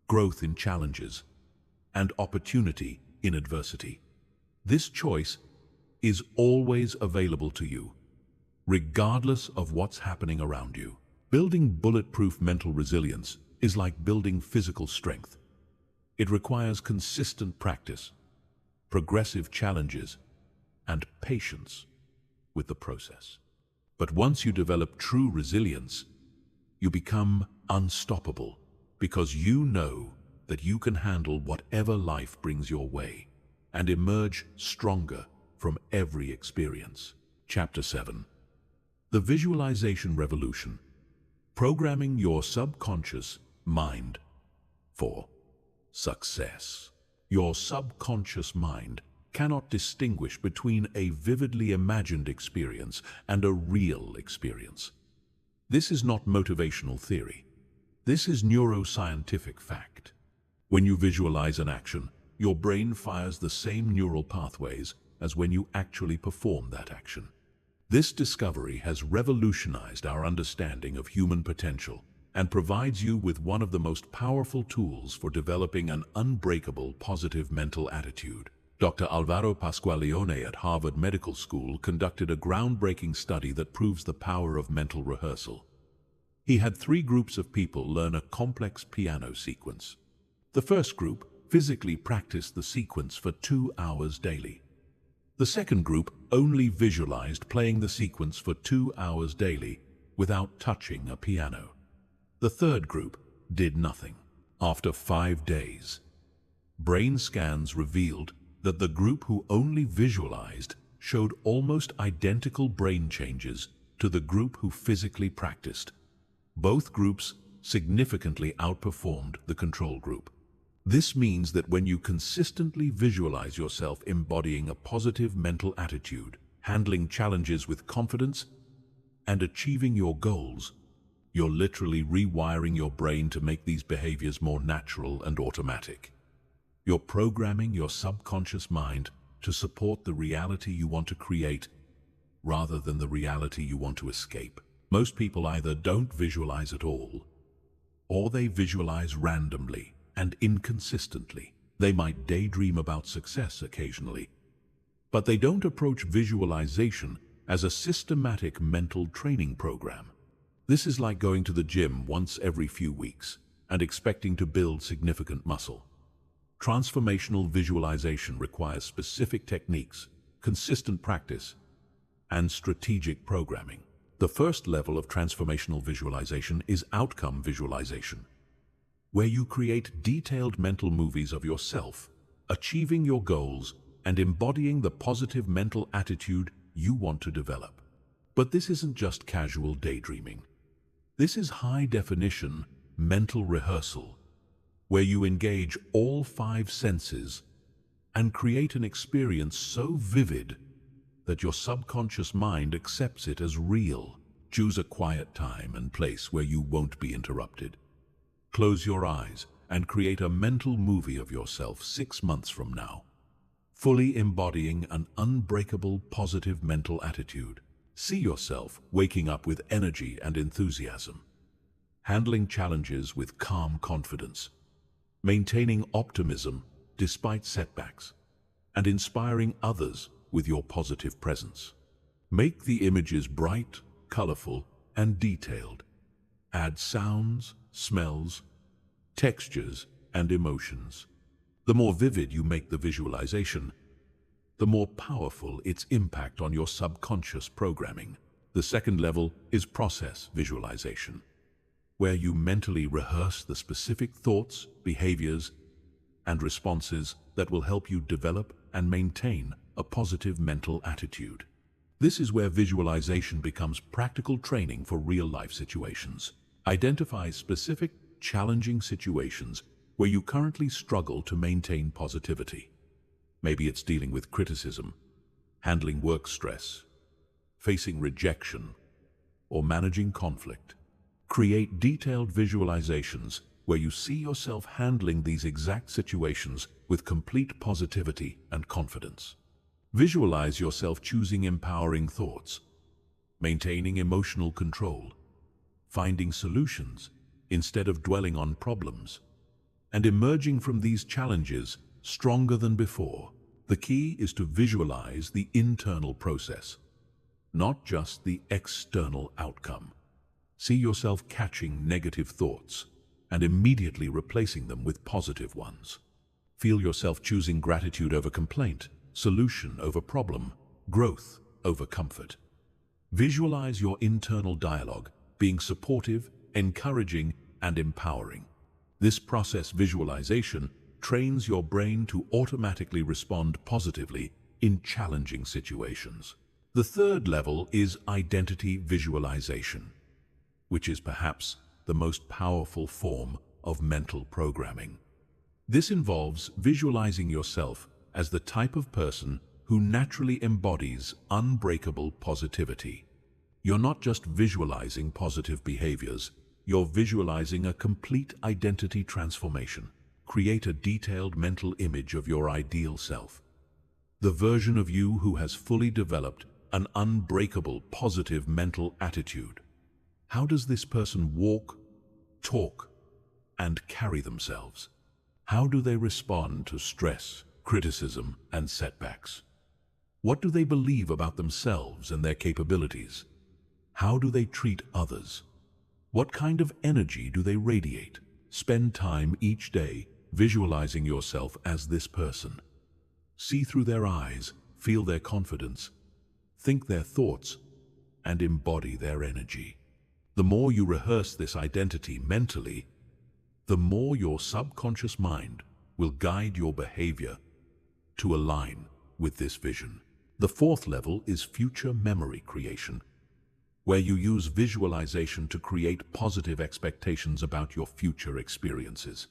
growth in challenges, and opportunity in adversity. This choice is always available to you, regardless of what's happening around you. Building bulletproof mental resilience is like building physical strength. It requires consistent practice, progressive challenges, and patience with the process. But once you develop true resilience, you become unstoppable, because you know that you can handle whatever life brings your way and emerge stronger from every experience. Chapter 7. The Visualization Revolution. Programming your subconscious mind for success. Your subconscious mind cannot distinguish between a vividly imagined experience and a real experience. This is not motivational theory. This is neuroscientific fact. When you visualize an action, your brain fires the same neural pathways as when you actually perform that action. This discovery has revolutionized our understanding of human potential and provides you with one of the most powerful tools for developing an unbreakable positive mental attitude. Dr. Alvaro Pasqualeone at Harvard Medical School conducted a groundbreaking study that proves the power of mental rehearsal. He had 3 groups of people learn a complex piano sequence. The first group physically practiced the sequence for 2 hours daily. The second group only visualized playing the sequence for 2 hours daily without touching a piano. The third group did nothing. After 5 days, brain scans revealed that the group who only visualized showed almost identical brain changes to the group who physically practiced. Both groups significantly outperformed the control group. This means that when you consistently visualize yourself embodying a positive mental attitude, handling challenges with confidence, and achieving your goals, you're literally rewiring your brain to make these behaviors more natural and automatic. You're programming your subconscious mind to support the reality you want to create rather than the reality you want to escape. Most people either don't visualize at all, or they visualize randomly and inconsistently. They might daydream about success occasionally, but they don't approach visualization as a systematic mental training program. This is like going to the gym once every few weeks and expecting to build significant muscle. Transformational visualization requires specific techniques, consistent practice, and strategic programming. The first level of transformational visualization is outcome visualization, where you create detailed mental movies of yourself, achieving your goals and embodying the positive mental attitude you want to develop. But this isn't just casual daydreaming. This is high-definition mental rehearsal, where you engage all 5 senses and create an experience so vivid that your subconscious mind accepts it as real. Choose a quiet time and place where you won't be interrupted. Close your eyes and create a mental movie of yourself 6 months from now, fully embodying an unbreakable positive mental attitude. See yourself waking up with energy and enthusiasm, handling challenges with calm confidence, maintaining optimism despite setbacks, and inspiring others with your positive presence. Make the images bright, colorful, and detailed. Add sounds, smells, textures, and emotions. The more vivid you make the visualization, the more powerful its impact on your subconscious programming. The second level is process visualization, where you mentally rehearse the specific thoughts, behaviors, and responses that will help you develop and maintain a positive mental attitude. This is where visualization becomes practical training for real-life situations. Identify specific, challenging situations where you currently struggle to maintain positivity. Maybe it's dealing with criticism, handling work stress, facing rejection, or managing conflict. Create detailed visualizations where you see yourself handling these exact situations with complete positivity and confidence. Visualize yourself choosing empowering thoughts, maintaining emotional control, finding solutions instead of dwelling on problems, and emerging from these challenges stronger than before. The key is to visualize the internal process, not just the external outcome. See yourself catching negative thoughts and immediately replacing them with positive ones. Feel yourself choosing gratitude over complaint, solution over problem, growth over comfort. Visualize your internal dialogue being supportive, encouraging, and empowering. This process visualization trains your brain to automatically respond positively in challenging situations. The third level is identity visualization, which is perhaps the most powerful form of mental programming. This involves visualizing yourself as the type of person who naturally embodies unbreakable positivity. You're not just visualizing positive behaviors, you're visualizing a complete identity transformation. Create a detailed mental image of your ideal self, the version of you who has fully developed an unbreakable positive mental attitude. How does this person walk, talk, and carry themselves? How do they respond to stress, criticism, and setbacks? What do they believe about themselves and their capabilities? How do they treat others? What kind of energy do they radiate? Spend time each day visualizing yourself as this person. See through their eyes, feel their confidence, think their thoughts, and embody their energy. The more you rehearse this identity mentally, the more your subconscious mind will guide your behavior to align with this vision. The fourth level is future memory creation, where you use visualization to create positive expectations about your future experiences.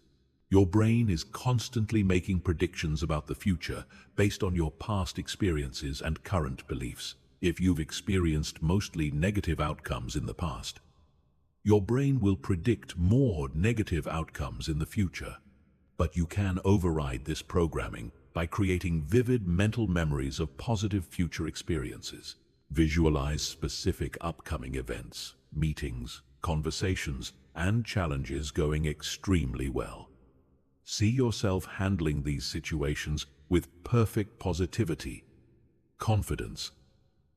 Your brain is constantly making predictions about the future based on your past experiences and current beliefs. If you've experienced mostly negative outcomes in the past, your brain will predict more negative outcomes in the future. But you can override this programming by creating vivid mental memories of positive future experiences. Visualize specific upcoming events, meetings, conversations, and challenges going extremely well. See yourself handling these situations with perfect positivity, confidence,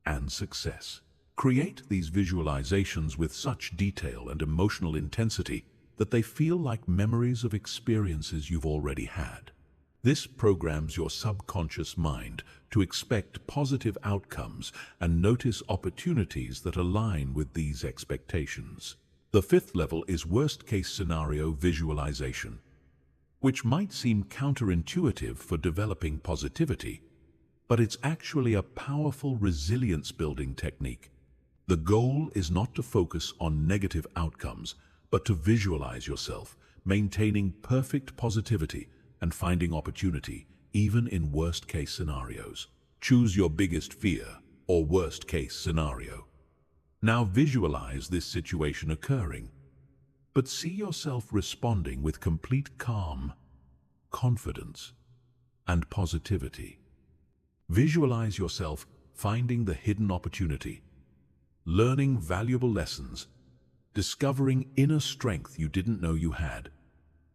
and success. Create these visualizations with such detail and emotional intensity that they feel like memories of experiences you've already had. This programs your subconscious mind to expect positive outcomes and notice opportunities that align with these expectations. The fifth level is worst-case scenario visualization, which might seem counterintuitive for developing positivity, but it's actually a powerful resilience-building technique. The goal is not to focus on negative outcomes, but to visualize yourself, maintaining perfect positivity and finding opportunity, even in worst-case scenarios. Choose your biggest fear or worst-case scenario. Now visualize this situation occurring, but see yourself responding with complete calm, confidence, and positivity. Visualize yourself finding the hidden opportunity, learning valuable lessons, discovering inner strength you didn't know you had,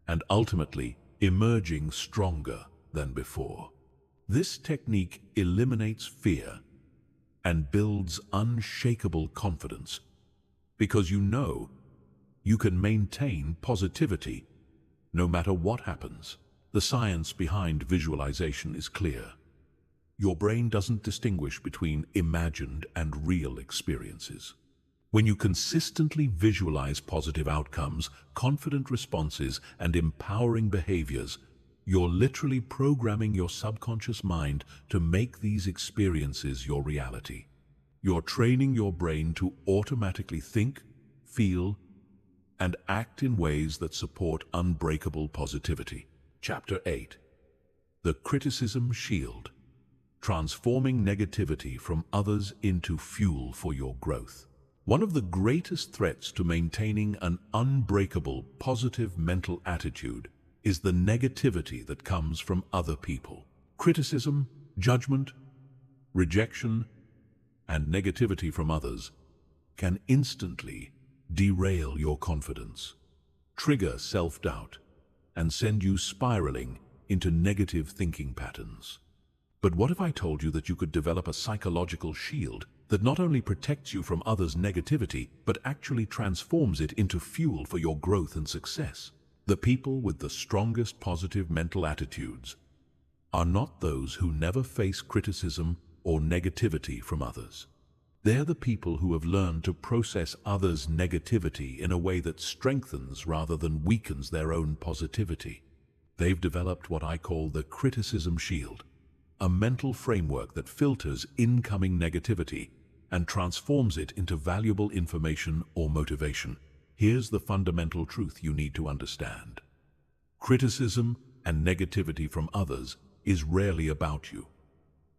and ultimately emerging stronger than before. This technique eliminates fear and builds unshakable confidence, because you know you can maintain positivity no matter what happens. The science behind visualization is clear. Your brain doesn't distinguish between imagined and real experiences. When you consistently visualize positive outcomes, confident responses, and empowering behaviors, you're literally programming your subconscious mind to make these experiences your reality. You're training your brain to automatically think, feel, and act in ways that support unbreakable positivity. Chapter 8. The Criticism Shield. Transforming negativity from others into fuel for your growth. One of the greatest threats to maintaining an unbreakable, positive mental attitude is the negativity that comes from other people. Criticism, judgment, rejection, and negativity from others can instantly derail your confidence, trigger self-doubt, and send you spiraling into negative thinking patterns. But what if I told you that you could develop a psychological shield that not only protects you from others' negativity, but actually transforms it into fuel for your growth and success? The people with the strongest positive mental attitudes are not those who never face criticism or negativity from others. They're the people who have learned to process others' negativity in a way that strengthens rather than weakens their own positivity. They've developed what I call the criticism shield, a mental framework that filters incoming negativity and transforms it into valuable information or motivation. Here's the fundamental truth you need to understand. Criticism and negativity from others is rarely about you.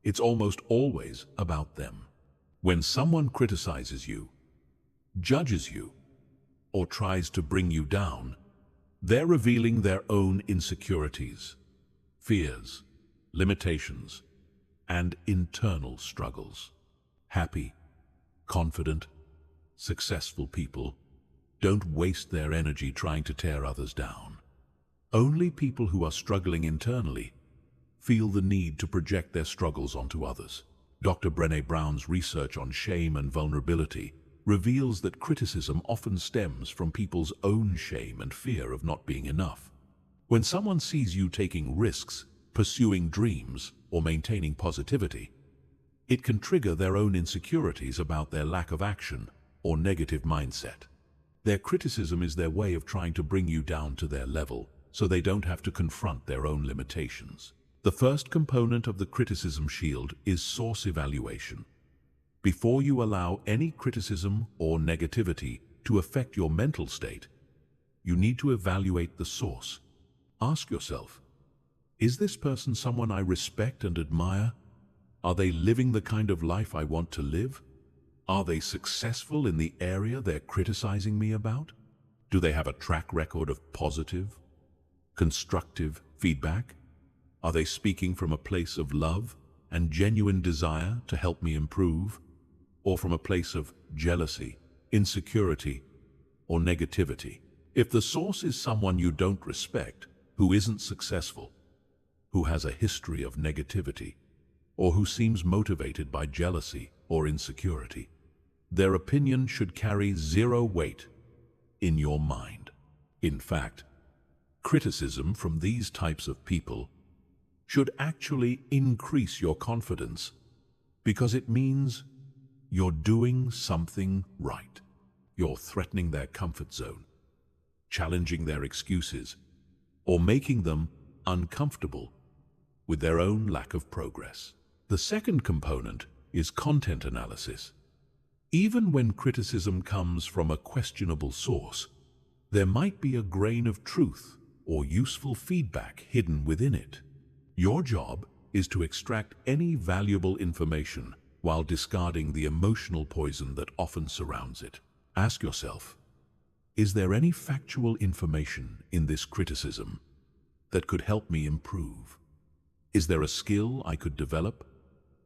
It's almost always about them. When someone criticizes you, judges you, or tries to bring you down, they're revealing their own insecurities, fears, limitations, and internal struggles. Happy, confident, successful people don't waste their energy trying to tear others down. Only people who are struggling internally feel the need to project their struggles onto others. Dr. Brené Brown's research on shame and vulnerability reveals that criticism often stems from people's own shame and fear of not being enough. When someone sees you taking risks, pursuing dreams, or maintaining positivity, it can trigger their own insecurities about their lack of action or negative mindset. Their criticism is their way of trying to bring you down to their level so they don't have to confront their own limitations. The first component of the criticism shield is source evaluation. Before you allow any criticism or negativity to affect your mental state, you need to evaluate the source. Ask yourself, is this person someone I respect and admire? Are they living the kind of life I want to live? Are they successful in the area they're criticizing me about? Do they have a track record of positive, constructive feedback? Are they speaking from a place of love and genuine desire to help me improve, or from a place of jealousy, insecurity, or negativity? If the source is someone you don't respect, who isn't successful, who has a history of negativity, or who seems motivated by jealousy or insecurity, their opinion should carry zero weight in your mind. In fact, criticism from these types of people should actually increase your confidence, because it means you're doing something right. You're threatening their comfort zone, challenging their excuses, or making them uncomfortable with their own lack of progress. The second component is content analysis. Even when criticism comes from a questionable source, there might be a grain of truth or useful feedback hidden within it. Your job is to extract any valuable information while discarding the emotional poison that often surrounds it. Ask yourself, is there any factual information in this criticism that could help me improve? Is there a skill I could develop,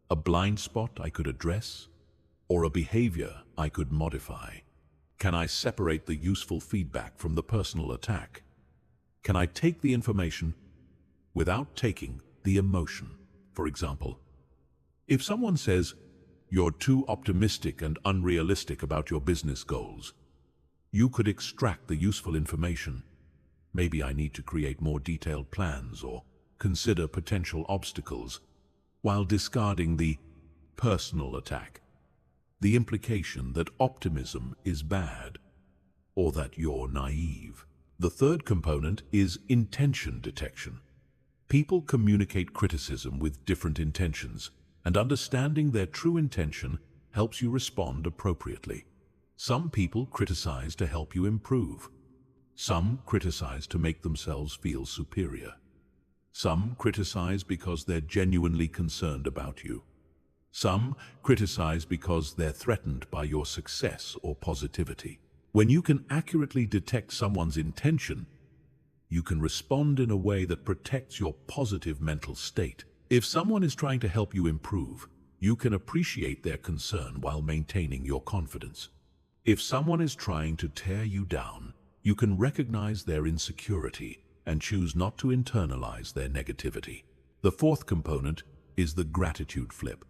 a blind spot I could address, or a behavior I could modify? Can I separate the useful feedback from the personal attack? Can I take the information without taking the emotion? For example, if someone says, "You're too optimistic and unrealistic about your business goals," you could extract the useful information. Maybe I need to create more detailed plans or consider potential obstacles, while discarding the personal attack, the implication that optimism is bad or that you're naive. The third component is intention detection. People communicate criticism with different intentions, and understanding their true intention helps you respond appropriately. Some people criticize to help you improve. Some criticize to make themselves feel superior. Some criticize because they're genuinely concerned about you. Some criticize because they're threatened by your success or positivity. When you can accurately detect someone's intention, you can respond in a way that protects your positive mental state. If someone is trying to help you improve, you can appreciate their concern while maintaining your confidence. If someone is trying to tear you down, you can recognize their insecurity and choose not to internalize their negativity. The fourth component is the gratitude flip,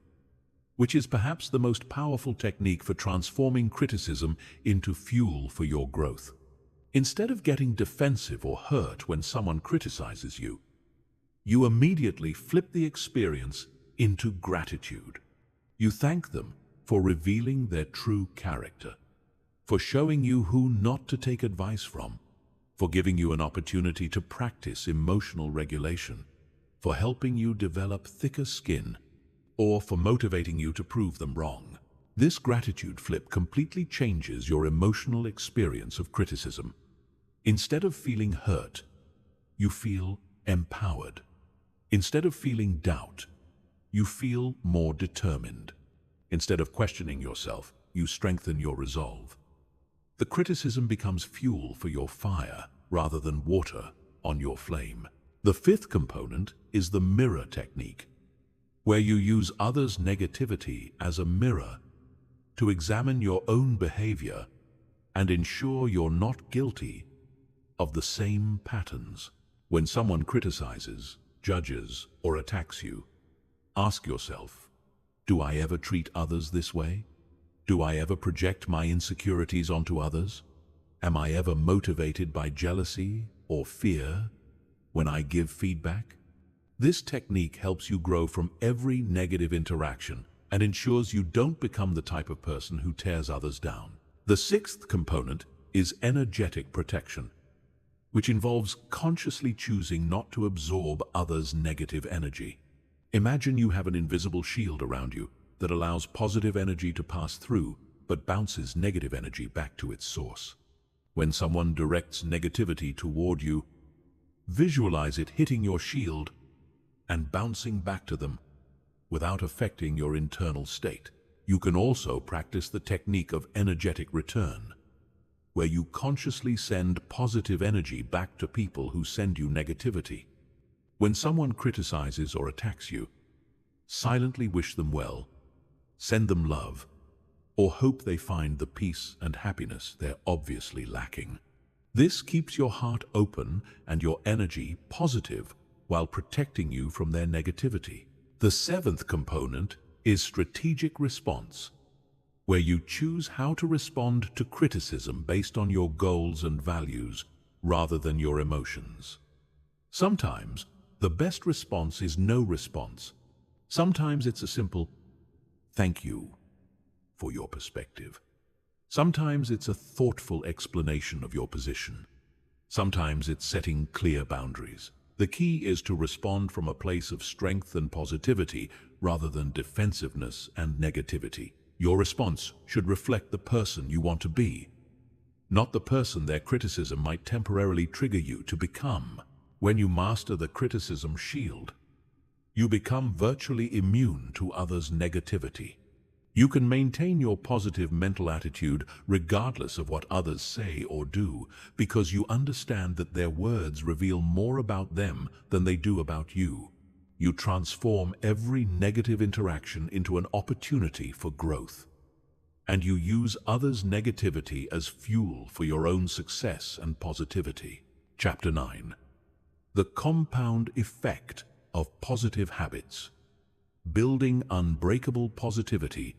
which is perhaps the most powerful technique for transforming criticism into fuel for your growth. Instead of getting defensive or hurt when someone criticizes you, you immediately flip the experience into gratitude. You thank them for revealing their true character, for showing you who not to take advice from, for giving you an opportunity to practice emotional regulation, for helping you develop thicker skin, or for motivating you to prove them wrong. This gratitude flip completely changes your emotional experience of criticism. Instead of feeling hurt, you feel empowered. Instead of feeling doubt, you feel more determined. Instead of questioning yourself, you strengthen your resolve. The criticism becomes fuel for your fire rather than water on your flame. The fifth component is the mirror technique, where you use others' negativity as a mirror to examine your own behavior and ensure you're not guilty of the same patterns. When someone criticizes, judges, or attacks you, ask yourself, do I ever treat others this way? Do I ever project my insecurities onto others? Am I ever motivated by jealousy or fear when I give feedback? This technique helps you grow from every negative interaction and ensures you don't become the type of person who tears others down. The sixth component is energetic protection, which involves consciously choosing not to absorb others' negative energy. Imagine you have an invisible shield around you that allows positive energy to pass through, but bounces negative energy back to its source. When someone directs negativity toward you, visualize it hitting your shield and bouncing back to them without affecting your internal state. You can also practice the technique of energetic return, where you consciously send positive energy back to people who send you negativity. When someone criticizes or attacks you, silently wish them well, send them love, or hope they find the peace and happiness they're obviously lacking. This keeps your heart open and your energy positive while protecting you from their negativity. The seventh component is strategic response, where you choose how to respond to criticism based on your goals and values rather than your emotions. Sometimes the best response is no response. Sometimes it's a simple thank you for your perspective. Sometimes it's a thoughtful explanation of your position. Sometimes it's setting clear boundaries. The key is to respond from a place of strength and positivity rather than defensiveness and negativity. Your response should reflect the person you want to be, not the person their criticism might temporarily trigger you to become. When you master the criticism shield, you become virtually immune to others' negativity. You can maintain your positive mental attitude regardless of what others say or do, because you understand that their words reveal more about them than they do about you. You transform every negative interaction into an opportunity for growth, and you use others' negativity as fuel for your own success and positivity. Chapter 9. The compound effect of positive habits. Building unbreakable positivity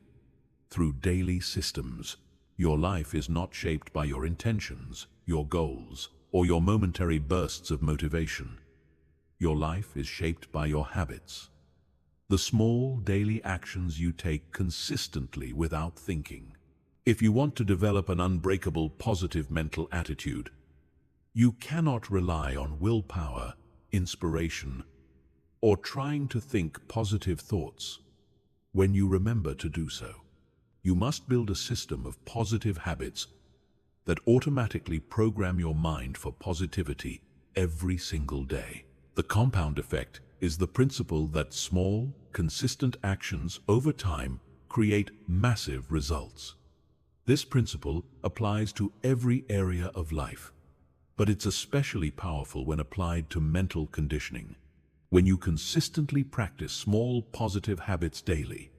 through daily systems. Your life is not shaped by your intentions, your goals, or your momentary bursts of motivation. Your life is shaped by your habits, the small daily actions you take consistently without thinking. If you want to develop an unbreakable positive mental attitude, you cannot rely on willpower, inspiration, or trying to think positive thoughts when you remember to do so. You must build a system of positive habits that automatically program your mind for positivity every single day. The compound effect is the principle that small, consistent actions over time create massive results. This principle applies to every area of life, but it's especially powerful when applied to mental conditioning. When you consistently practice small positive habits daily,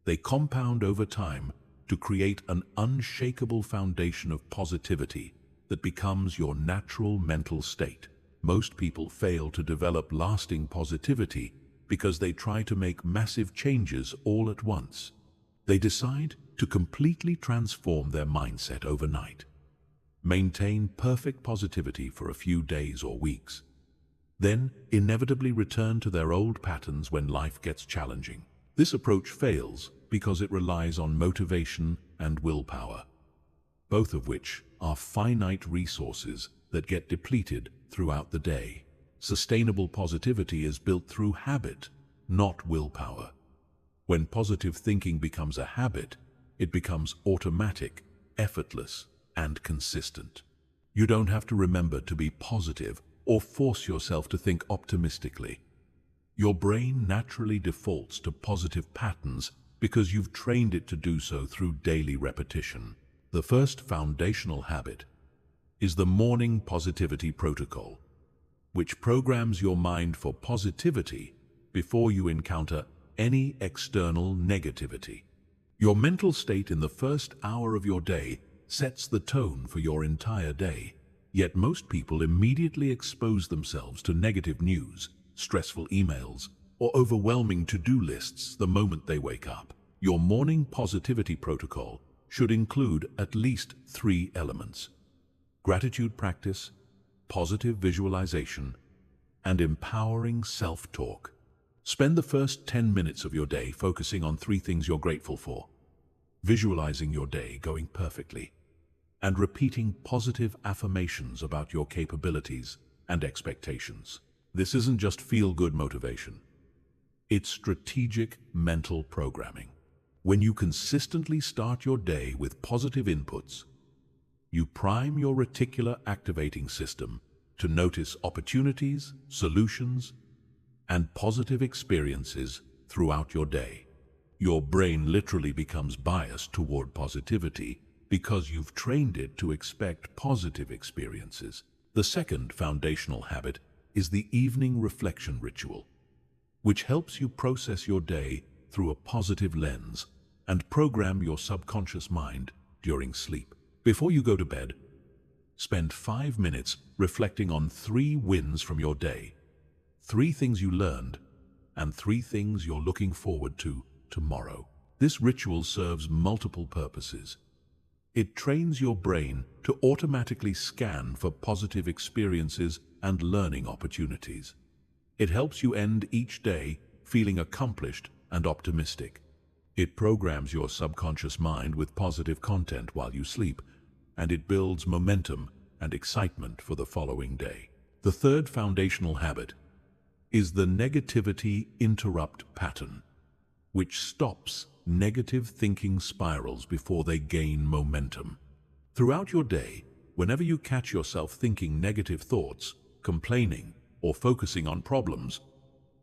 they compound over time to create an unshakable foundation of positivity that becomes your natural mental state. Most people fail to develop lasting positivity because they try to make massive changes all at once. They decide to completely transform their mindset overnight, maintain perfect positivity for a few days or weeks, then inevitably return to their old patterns when life gets challenging. This approach fails because it relies on motivation and willpower, both of which are finite resources that get depleted throughout the day. Sustainable positivity is built through habit, not willpower. When positive thinking becomes a habit, it becomes automatic, effortless, and consistent. You don't have to remember to be positive or force yourself to think optimistically. Your brain naturally defaults to positive patterns because you've trained it to do so through daily repetition. The first foundational habit is the morning positivity protocol, which programs your mind for positivity before you encounter any external negativity. Your mental state in the first hour of your day sets the tone for your entire day, yet most people immediately expose themselves to negative news, stressful emails, or overwhelming to-do lists the moment they wake up. Your morning positivity protocol should include at least 3 elements: gratitude practice, positive visualization, and empowering self-talk. Spend the first 10 minutes of your day focusing on 3 things you're grateful for, visualizing your day going perfectly, and repeating positive affirmations about your capabilities and expectations. This isn't just feel-good motivation. It's strategic mental programming. When you consistently start your day with positive inputs, you prime your reticular activating system to notice opportunities, solutions, and positive experiences throughout your day. Your brain literally becomes biased toward positivity because you've trained it to expect positive experiences. The second foundational habit is the evening reflection ritual, which helps you process your day through a positive lens and program your subconscious mind during sleep. Before you go to bed, spend 5 minutes reflecting on 3 wins from your day, 3 things you learned, and 3 things you're looking forward to tomorrow. This ritual serves multiple purposes. It trains your brain to automatically scan for positive experiences and learning opportunities. It helps you end each day feeling accomplished and optimistic. It programs your subconscious mind with positive content while you sleep, and it builds momentum and excitement for the following day. The third foundational habit is the negativity interrupt pattern. which stops negative thinking spirals before they gain momentum. Throughout your day, whenever you catch yourself thinking negative thoughts, complaining, or focusing on problems,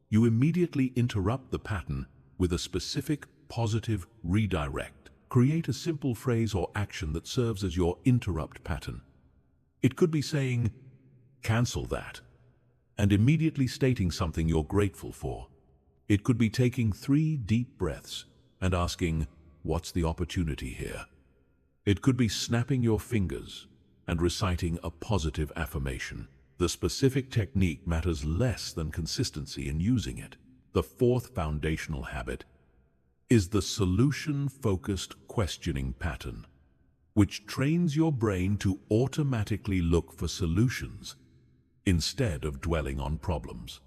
you immediately interrupt the pattern with a specific positive redirect. Create a simple phrase or action that serves as your interrupt pattern. It could be saying, "Cancel that," and immediately stating something you're grateful for. It could be taking 3 deep breaths and asking, "What's the opportunity here?" It could be snapping your fingers and reciting a positive affirmation. The specific technique matters less than consistency in using it. The 4th foundational habit is the solution-focused questioning pattern, which trains your brain to automatically look for solutions instead of dwelling on problems.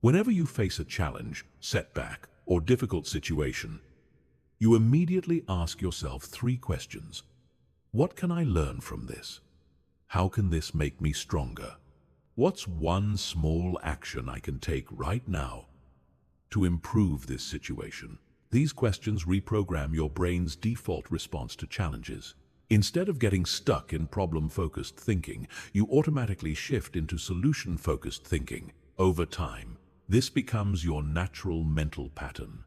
Whenever you face a challenge, setback, or difficult situation, you immediately ask yourself 3 questions. What can I learn from this? How can this make me stronger? What's one small action I can take right now to improve this situation? These questions reprogram your brain's default response to challenges. Instead of getting stuck in problem-focused thinking, you automatically shift into solution-focused thinking. Over time, this becomes your natural mental pattern,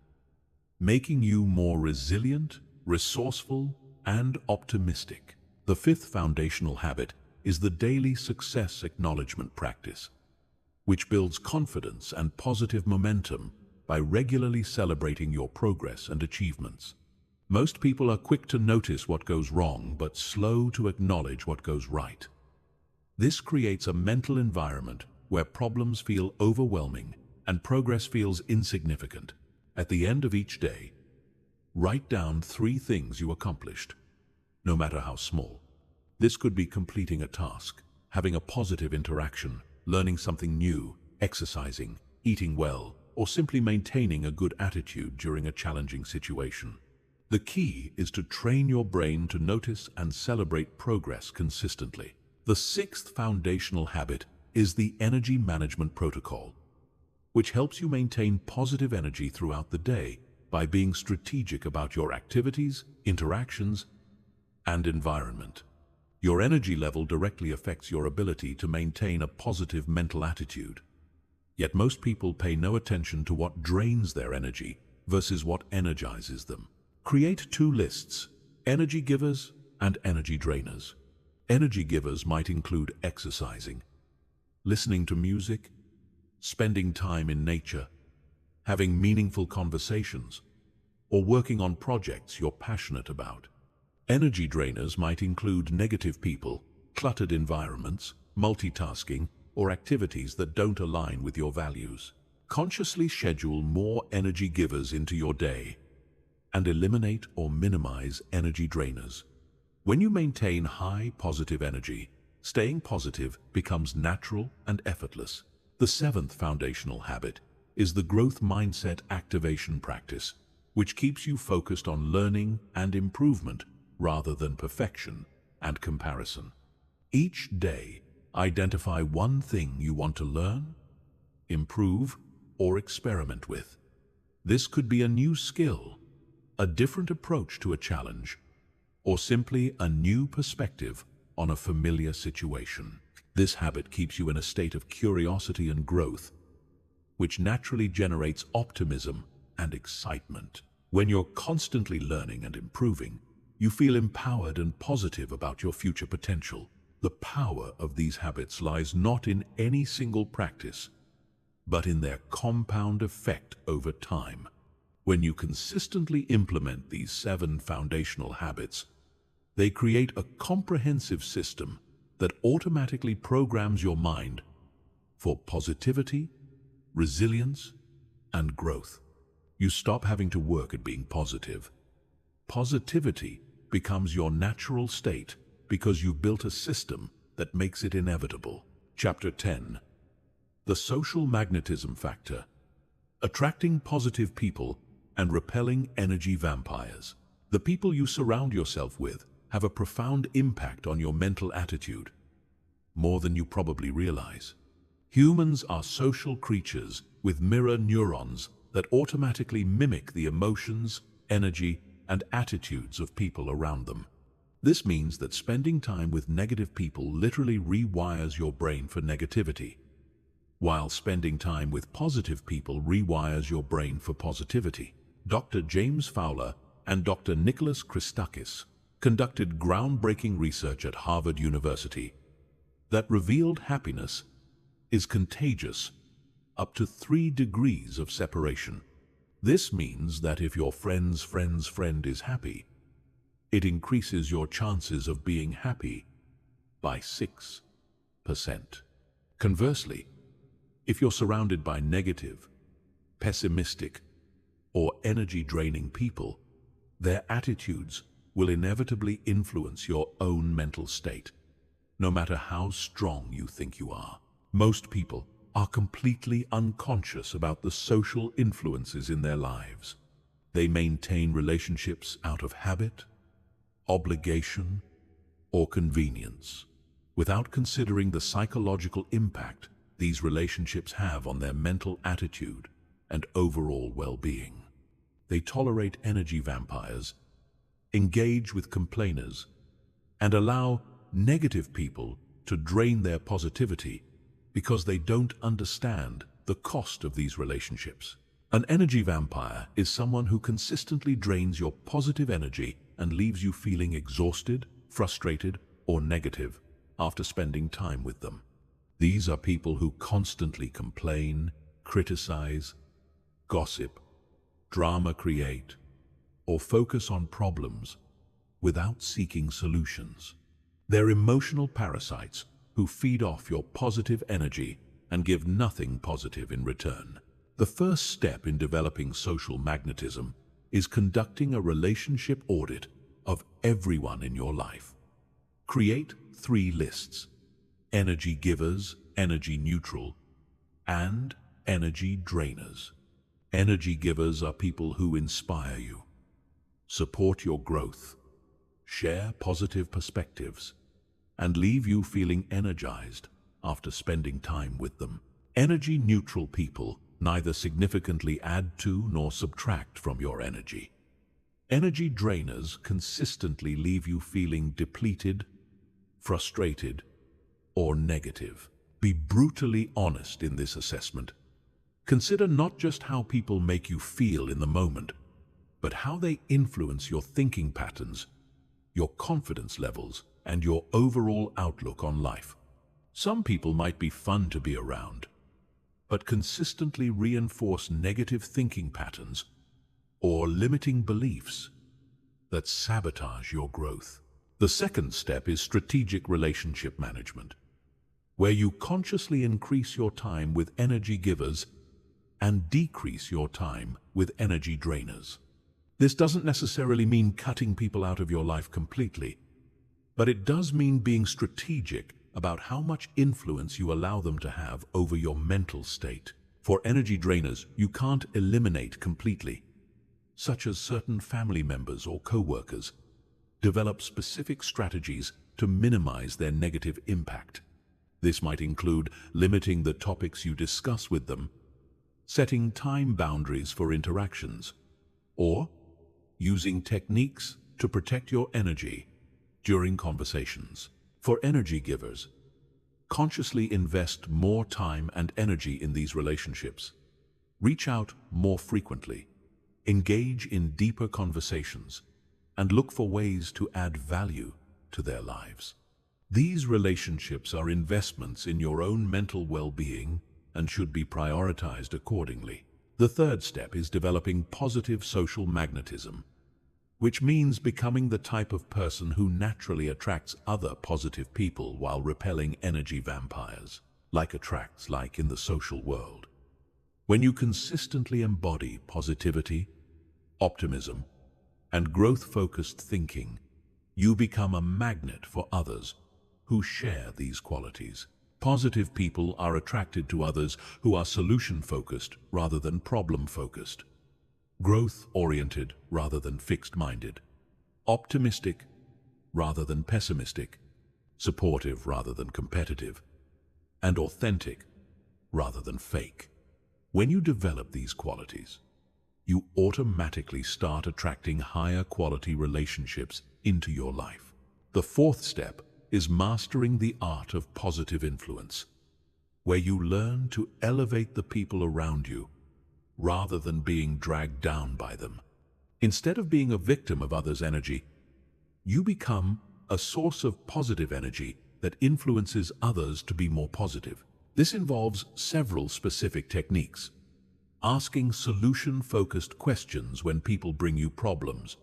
making you more resilient, resourceful, and optimistic. The 5th foundational habit is the daily success acknowledgement practice, which builds confidence and positive momentum by regularly celebrating your progress and achievements. Most people are quick to notice what goes wrong, but slow to acknowledge what goes right. This creates a mental environment where problems feel overwhelming and progress feels insignificant. At the end of each day, write down 3 things you accomplished, no matter how small. This could be completing a task, having a positive interaction, learning something new, exercising, eating well, or simply maintaining a good attitude during a challenging situation. The key is to train your brain to notice and celebrate progress consistently. The 6th foundational habit is the energy management protocol, which helps you maintain positive energy throughout the day by being strategic about your activities, interactions, and environment. Your energy level directly affects your ability to maintain a positive mental attitude. Yet most people pay no attention to what drains their energy versus what energizes them. Create 2 lists, energy givers and energy drainers. Energy givers might include exercising, listening to music, spending time in nature, having meaningful conversations, or working on projects you're passionate about. Energy drainers might include negative people, cluttered environments, multitasking, or activities that don't align with your values. Consciously schedule more energy givers into your day and eliminate or minimize energy drainers. When you maintain high positive energy, staying positive becomes natural and effortless. The 7th foundational habit is the growth mindset activation practice, which keeps you focused on learning and improvement rather than perfection and comparison. Each day, identify one thing you want to learn, improve, or experiment with. This could be a new skill, a different approach to a challenge, or simply a new perspective on a familiar situation. This habit keeps you in a state of curiosity and growth, which naturally generates optimism and excitement. When you're constantly learning and improving, you feel empowered and positive about your future potential. The power of these habits lies not in any single practice, but in their compound effect over time. When you consistently implement these 7 foundational habits, they create a comprehensive system that automatically programs your mind for positivity, resilience, and growth. You stop having to work at being positive. Positivity becomes your natural state because you've built a system that makes it inevitable. Chapter 10. The social magnetism factor. Attracting positive people and repelling energy vampires. The people you surround yourself with have a profound impact on your mental attitude, more than you probably realize. Humans are social creatures with mirror neurons that automatically mimic the emotions, energy, and attitudes of people around them. This means that spending time with negative people literally rewires your brain for negativity, while spending time with positive people rewires your brain for positivity. Dr. James Fowler and Dr. Nicholas Christakis conducted groundbreaking research at Harvard University that revealed happiness is contagious up to 3 degrees of separation. This means that if your friend's friend's friend is happy, it increases your chances of being happy by 6%. Conversely, if you're surrounded by negative, pessimistic, or energy-draining people, their attitudes will inevitably influence your own mental state, no matter how strong you think you are. Most people are completely unconscious about the social influences in their lives. They maintain relationships out of habit, obligation, or convenience, without considering the psychological impact these relationships have on their mental attitude and overall well-being. They tolerate energy vampires, engage with complainers, and allow negative people to drain their positivity because they don't understand the cost of these relationships. An energy vampire is someone who consistently drains your positive energy and leaves you feeling exhausted, frustrated, or negative after spending time with them. These are people who constantly complain, criticize, gossip, drama create, or focus on problems without seeking solutions. They're emotional parasites who feed off your positive energy and give nothing positive in return. The first step in developing social magnetism is conducting a relationship audit of everyone in your life. Create 3 lists: energy givers, energy neutral, and energy drainers. Energy givers are people who inspire you, support your growth, share positive perspectives, and leave you feeling energized after spending time with them. Energy neutral people neither significantly add to nor subtract from your energy. Energy drainers consistently leave you feeling depleted, frustrated, or negative. Be brutally honest in this assessment. Consider not just how people make you feel in the moment, but how they influence your thinking patterns, your confidence levels, and your overall outlook on life. Some people might be fun to be around, but consistently reinforce negative thinking patterns or limiting beliefs that sabotage your growth. The second step is strategic relationship management, where you consciously increase your time with energy givers and decrease your time with energy drainers. This doesn't necessarily mean cutting people out of your life completely, but it does mean being strategic about how much influence you allow them to have over your mental state. For energy drainers, you can't eliminate completely, such as certain family members or co-workers. Develop specific strategies to minimize their negative impact. This might include limiting the topics you discuss with them, setting time boundaries for interactions, or using techniques to protect your energy during conversations. For energy givers, consciously invest more time and energy in these relationships. Reach out more frequently, engage in deeper conversations, and look for ways to add value to their lives. These relationships are investments in your own mental well-being and should be prioritized accordingly. The third step is developing positive social magnetism, which means becoming the type of person who naturally attracts other positive people while repelling energy vampires, like in the social world. When you consistently embody positivity, optimism, and growth-focused thinking, you become a magnet for others who share these qualities. Positive people are attracted to others who are solution-focused rather than problem-focused, growth-oriented rather than fixed-minded, optimistic rather than pessimistic, supportive rather than competitive, and authentic rather than fake. When you develop these qualities, you automatically start attracting higher quality relationships into your life. The fourth step is mastering the art of positive influence, where you learn to elevate the people around you rather than being dragged down by them. Instead of being a victim of others' energy, you become a source of positive energy that influences others to be more positive. This involves several specific techniques. Asking solution-focused questions when people bring you problems,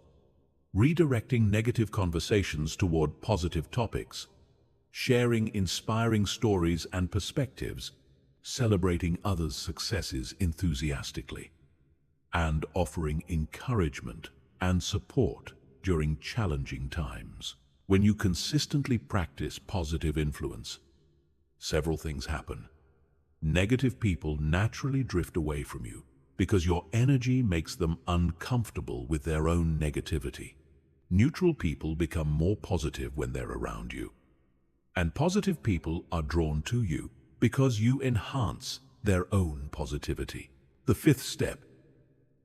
redirecting negative conversations toward positive topics, sharing inspiring stories and perspectives, celebrating others' successes enthusiastically, and offering encouragement and support during challenging times. When you consistently practice positive influence, several things happen. Negative people naturally drift away from you because your energy makes them uncomfortable with their own negativity. Neutral people become more positive when they're around you, and positive people are drawn to you because you enhance their own positivity. The fifth step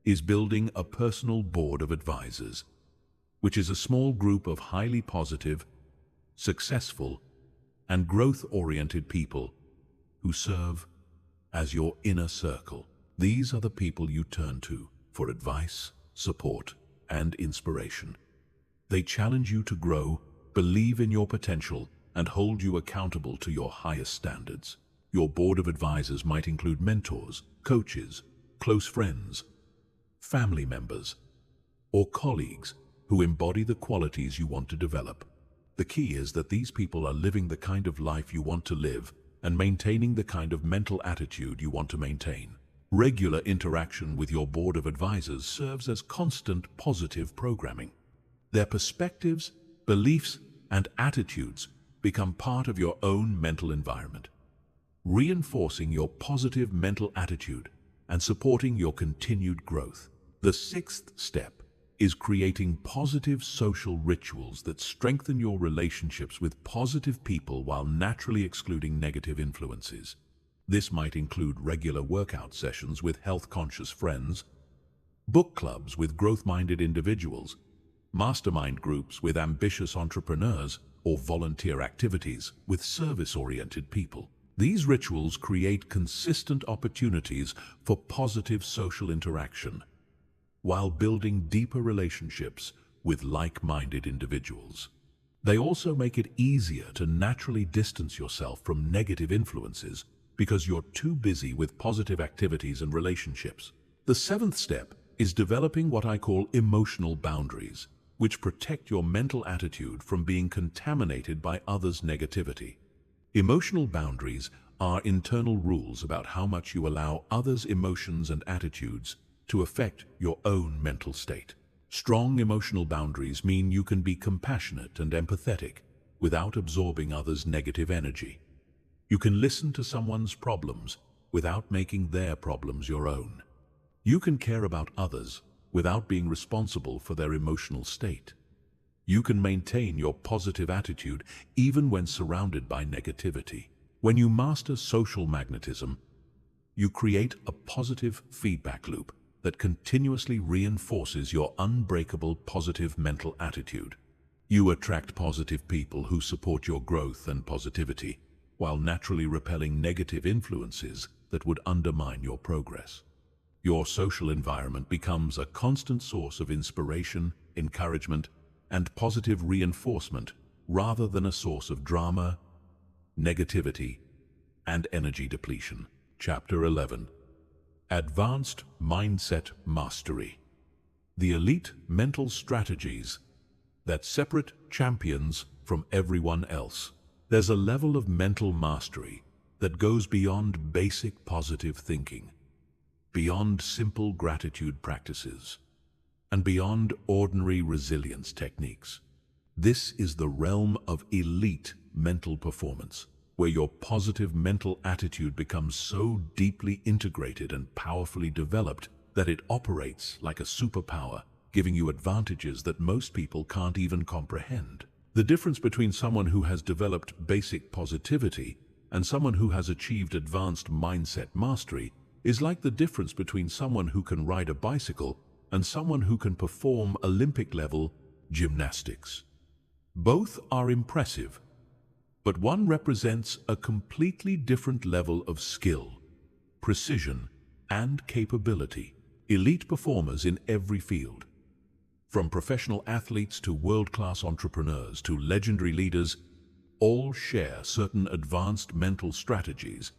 is building a personal board of advisors, which is a small group of highly positive, successful, and growth-oriented people who serve as your inner circle. These are the people you turn to for advice, support, and inspiration. They challenge you to grow, believe in your potential, and hold you accountable to your highest standards. Your board of advisors might include mentors, coaches, close friends, family members, or colleagues who embody the qualities you want to develop. The key is that these people are living the kind of life you want to live and maintaining the kind of mental attitude you want to maintain. Regular interaction with your board of advisors serves as constant positive programming. Their perspectives, beliefs, and attitudes become part of your own mental environment, reinforcing your positive mental attitude and supporting your continued growth. The sixth step is creating positive social rituals that strengthen your relationships with positive people while naturally excluding negative influences. This might include regular workout sessions with health-conscious friends, book clubs with growth-minded individuals, mastermind groups with ambitious entrepreneurs, or volunteer activities with service-oriented people. These rituals create consistent opportunities for positive social interaction, while building deeper relationships with like-minded individuals. They also make it easier to naturally distance yourself from negative influences because you're too busy with positive activities and relationships. The seventh step is developing what I call emotional boundaries, which protect your mental attitude from being contaminated by others' negativity. Emotional boundaries are internal rules about how much you allow others' emotions and attitudes to affect your own mental state. Strong emotional boundaries mean you can be compassionate and empathetic without absorbing others' negative energy. You can listen to someone's problems without making their problems your own. You can care about others without being responsible for their emotional state. You can maintain your positive attitude even when surrounded by negativity. When you master social magnetism, you create a positive feedback loop that continuously reinforces your unbreakable positive mental attitude. You attract positive people who support your growth and positivity, while naturally repelling negative influences that would undermine your progress. Your social environment becomes a constant source of inspiration, encouragement, and positive reinforcement rather than a source of drama, negativity, and energy depletion. Chapter 11. Advanced Mindset Mastery. The elite mental strategies that separate champions from everyone else. There's a level of mental mastery that goes beyond basic positive thinking, beyond simple gratitude practices, and beyond ordinary resilience techniques. This is the realm of elite mental performance, where your positive mental attitude becomes so deeply integrated and powerfully developed that it operates like a superpower, giving you advantages that most people can't even comprehend. The difference between someone who has developed basic positivity and someone who has achieved advanced mindset mastery is like the difference between someone who can ride a bicycle and someone who can perform Olympic-level gymnastics. Both are impressive, but one represents a completely different level of skill, precision, and capability. Elite performers in every field, from professional athletes to world-class entrepreneurs to legendary leaders, all share certain advanced mental strategies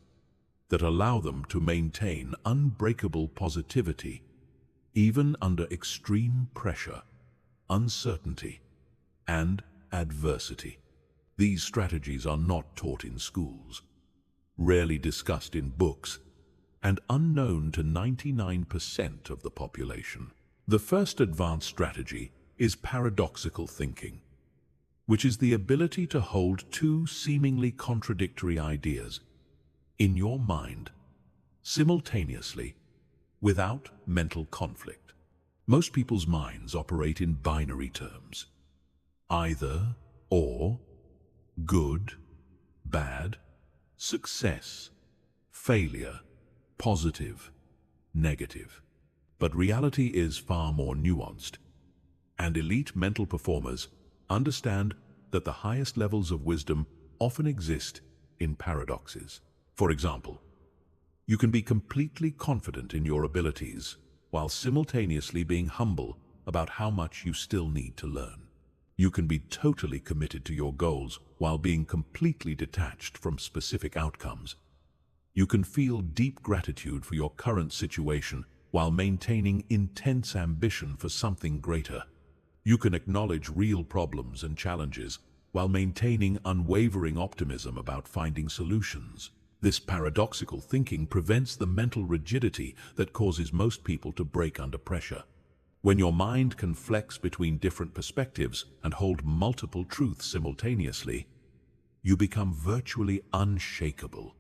that allow them to maintain unbreakable positivity, even under extreme pressure, uncertainty, and adversity. These strategies are not taught in schools, rarely discussed in books, and unknown to 99% of the population. The first advanced strategy is paradoxical thinking, which is the ability to hold two seemingly contradictory ideas in your mind simultaneously without mental conflict. Most people's minds operate in binary terms: either or, good, bad, success, failure, positive, negative. But reality is far more nuanced, and elite mental performers understand that the highest levels of wisdom often exist in paradoxes. For example, you can be completely confident in your abilities while simultaneously being humble about how much you still need to learn. You can be totally committed to your goals while being completely detached from specific outcomes. You can feel deep gratitude for your current situation while maintaining intense ambition for something greater. You can acknowledge real problems and challenges while maintaining unwavering optimism about finding solutions. This paradoxical thinking prevents the mental rigidity that causes most people to break under pressure. When your mind can flex between different perspectives and hold multiple truths simultaneously, you become virtually unshakable,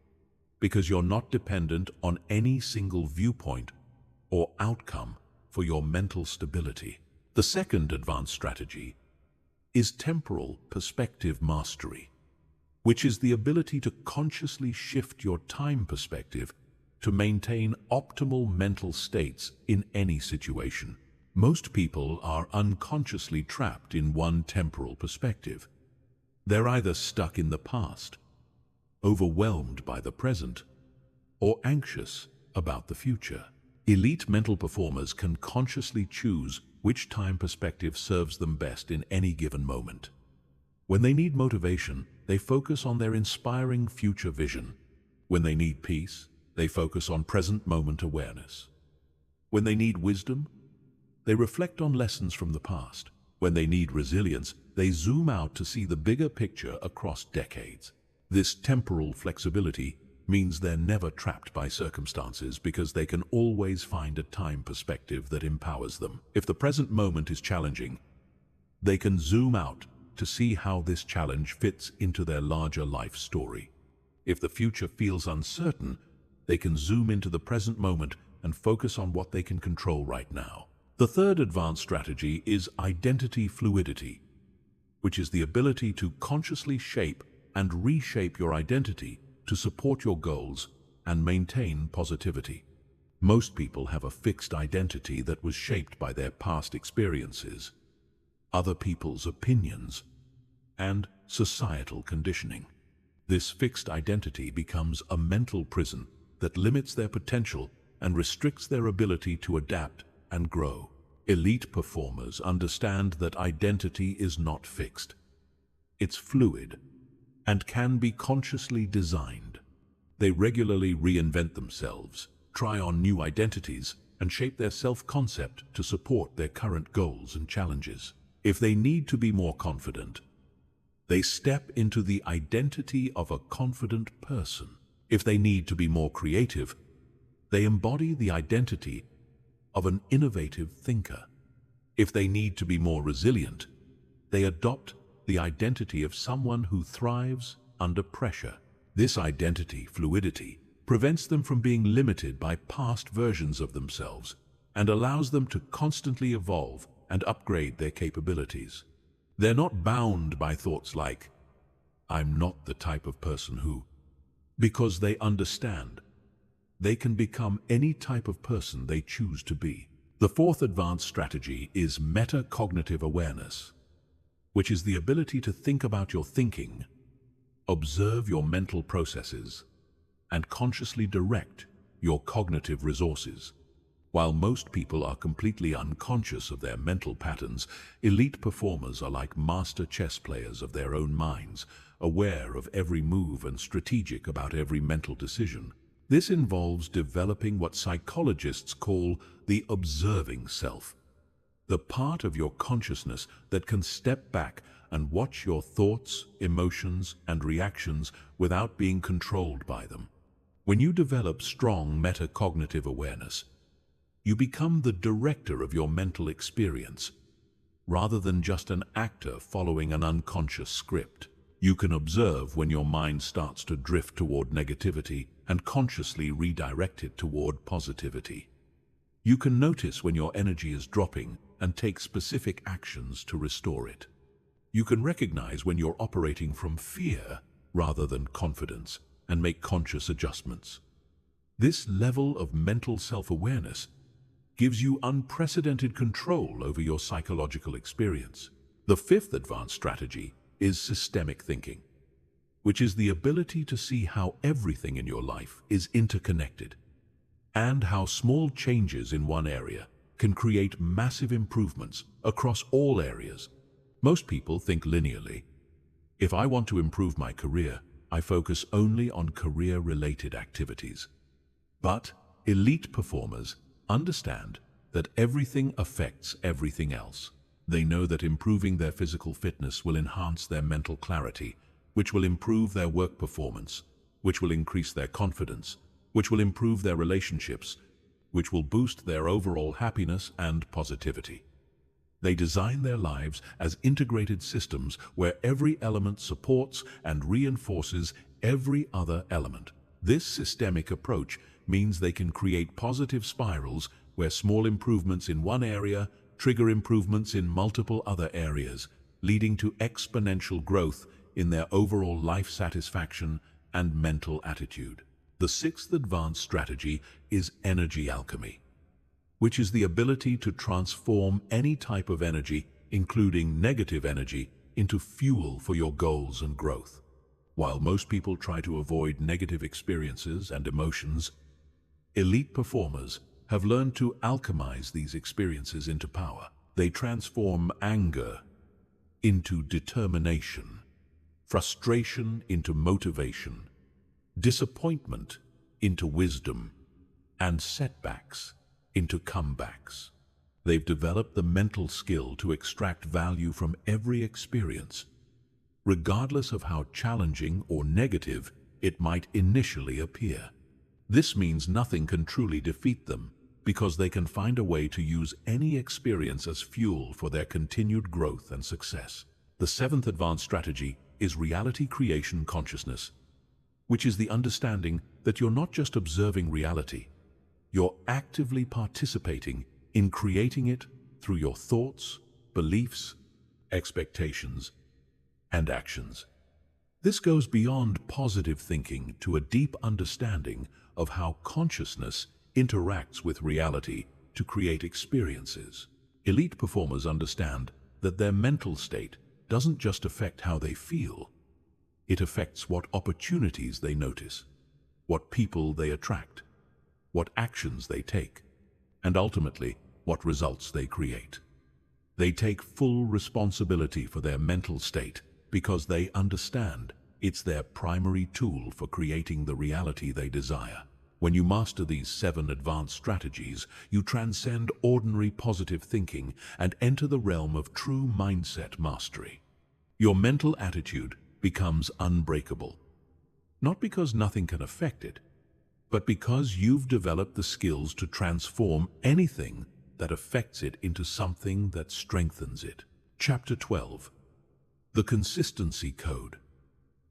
because you're not dependent on any single viewpoint or outcome for your mental stability. The second advanced strategy is temporal perspective mastery, which is the ability to consciously shift your time perspective to maintain optimal mental states in any situation. Most people are unconsciously trapped in one temporal perspective. They're either stuck in the past, overwhelmed by the present, or anxious about the future. Elite mental performers can consciously choose which time perspective serves them best in any given moment. When they need motivation, they focus on their inspiring future vision. When they need peace, they focus on present moment awareness. When they need wisdom, they reflect on lessons from the past. When they need resilience, they zoom out to see the bigger picture across decades. This temporal flexibility means they're never trapped by circumstances because they can always find a time perspective that empowers them. If the present moment is challenging, they can zoom out to see how this challenge fits into their larger life story. If the future feels uncertain, they can zoom into the present moment and focus on what they can control right now. The third advanced strategy is identity fluidity, which is the ability to consciously shape and reshape your identity to support your goals and maintain positivity. Most people have a fixed identity that was shaped by their past experiences, other people's opinions, and societal conditioning. This fixed identity becomes a mental prison that limits their potential and restricts their ability to adapt and grow. Elite performers understand that identity is not fixed. It's fluid and can be consciously designed. They regularly reinvent themselves, try on new identities, and shape their self-concept to support their current goals and challenges. If they need to be more confident, they step into the identity of a confident person. If they need to be more creative, they embody the identity of an innovative thinker. If they need to be more resilient, they adopt the identity of someone who thrives under pressure. This identity fluidity prevents them from being limited by past versions of themselves and allows them to constantly evolve and upgrade their capabilities. They're not bound by thoughts like, "I'm not the type of person who," because they understand they can become any type of person they choose to be. The fourth advanced strategy is metacognitive awareness, which is the ability to think about your thinking, observe your mental processes, and consciously direct your cognitive resources. While most people are completely unconscious of their mental patterns, elite performers are like master chess players of their own minds, aware of every move and strategic about every mental decision. This involves developing what psychologists call the observing self, the part of your consciousness that can step back and watch your thoughts, emotions, and reactions without being controlled by them. When you develop strong metacognitive awareness, you become the director of your mental experience, rather than just an actor following an unconscious script. You can observe when your mind starts to drift toward negativity and consciously redirect it toward positivity. You can notice when your energy is dropping and take specific actions to restore it. You can recognize when you're operating from fear rather than confidence and make conscious adjustments. This level of mental self-awareness gives you unprecedented control over your psychological experience. The fifth advanced strategy is systemic thinking, which is the ability to see how everything in your life is interconnected and how small changes in one area can create massive improvements across all areas. Most people think linearly. If I want to improve my career, I focus only on career-related activities. But elite performers understand that everything affects everything else. They know that improving their physical fitness will enhance their mental clarity, which will improve their work performance, which will increase their confidence, which will improve their relationships, which will boost their overall happiness and positivity. They design their lives as integrated systems where every element supports and reinforces every other element. This systemic approach means they can create positive spirals where small improvements in one area trigger improvements in multiple other areas, leading to exponential growth in their overall life satisfaction and mental attitude. The sixth advanced strategy is energy alchemy, which is the ability to transform any type of energy, including negative energy, into fuel for your goals and growth. While most people try to avoid negative experiences and emotions, elite performers have learned to alchemize these experiences into power. They transform anger into determination, frustration into motivation, disappointment into wisdom, and setbacks into comebacks. They've developed the mental skill to extract value from every experience, regardless of how challenging or negative it might initially appear. This means nothing can truly defeat them, because they can find a way to use any experience as fuel for their continued growth and success. The seventh advanced strategy is reality creation consciousness, which is the understanding that you're not just observing reality, you're actively participating in creating it through your thoughts, beliefs, expectations, and actions. This goes beyond positive thinking to a deep understanding of how consciousness interacts with reality to create experiences. Elite performers understand that their mental state doesn't just affect how they feel, it affects what opportunities they notice, what people they attract, what actions they take, and ultimately, what results they create. They take full responsibility for their mental state because they understand it's their primary tool for creating the reality they desire. When you master these 7 advanced strategies, you transcend ordinary positive thinking and enter the realm of true mindset mastery. Your mental attitude becomes unbreakable, not because nothing can affect it, but because you've developed the skills to transform anything that affects it into something that strengthens it. Chapter 12. The Consistency Code.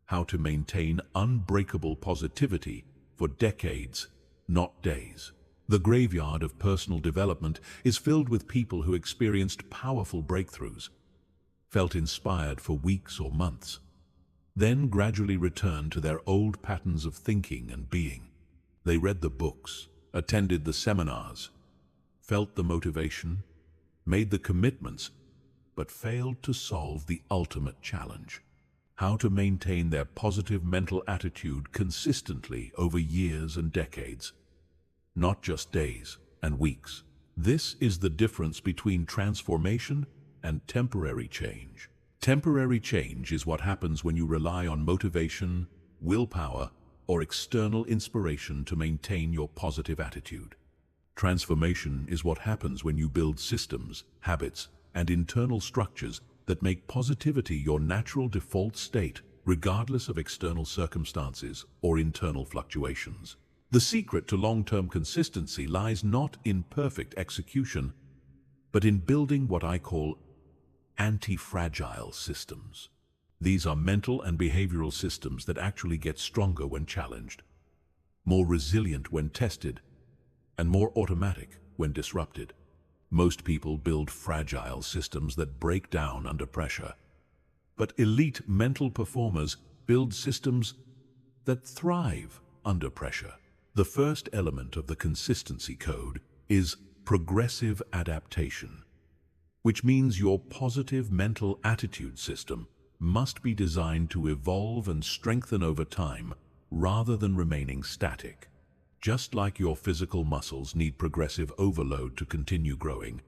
How to maintain unbreakable positivity for decades, not days. The graveyard of personal development is filled with people who experienced powerful breakthroughs, felt inspired for weeks or months, then gradually returned to their old patterns of thinking and being. They read the books, attended the seminars, felt the motivation, made the commitments, but failed to solve the ultimate challenge: how to maintain their positive mental attitude consistently over years and decades, not just days and weeks. This is the difference between transformation and temporary change. Temporary change is what happens when you rely on motivation, willpower, or external inspiration to maintain your positive attitude. Transformation is what happens when you build systems, habits, and internal structures that make positivity your natural default state, regardless of external circumstances or internal fluctuations. The secret to long-term consistency lies not in perfect execution, but in building what I call anti-fragile systems. These are mental and behavioral systems that actually get stronger when challenged, more resilient when tested, and more automatic when disrupted. Most people build fragile systems that break down under pressure. But elite mental performers build systems that thrive under pressure. The first element of the consistency code is progressive adaptation, which means your positive mental attitude system must be designed to evolve and strengthen over time rather than remaining static. Just like your physical muscles need progressive overload to continue growing,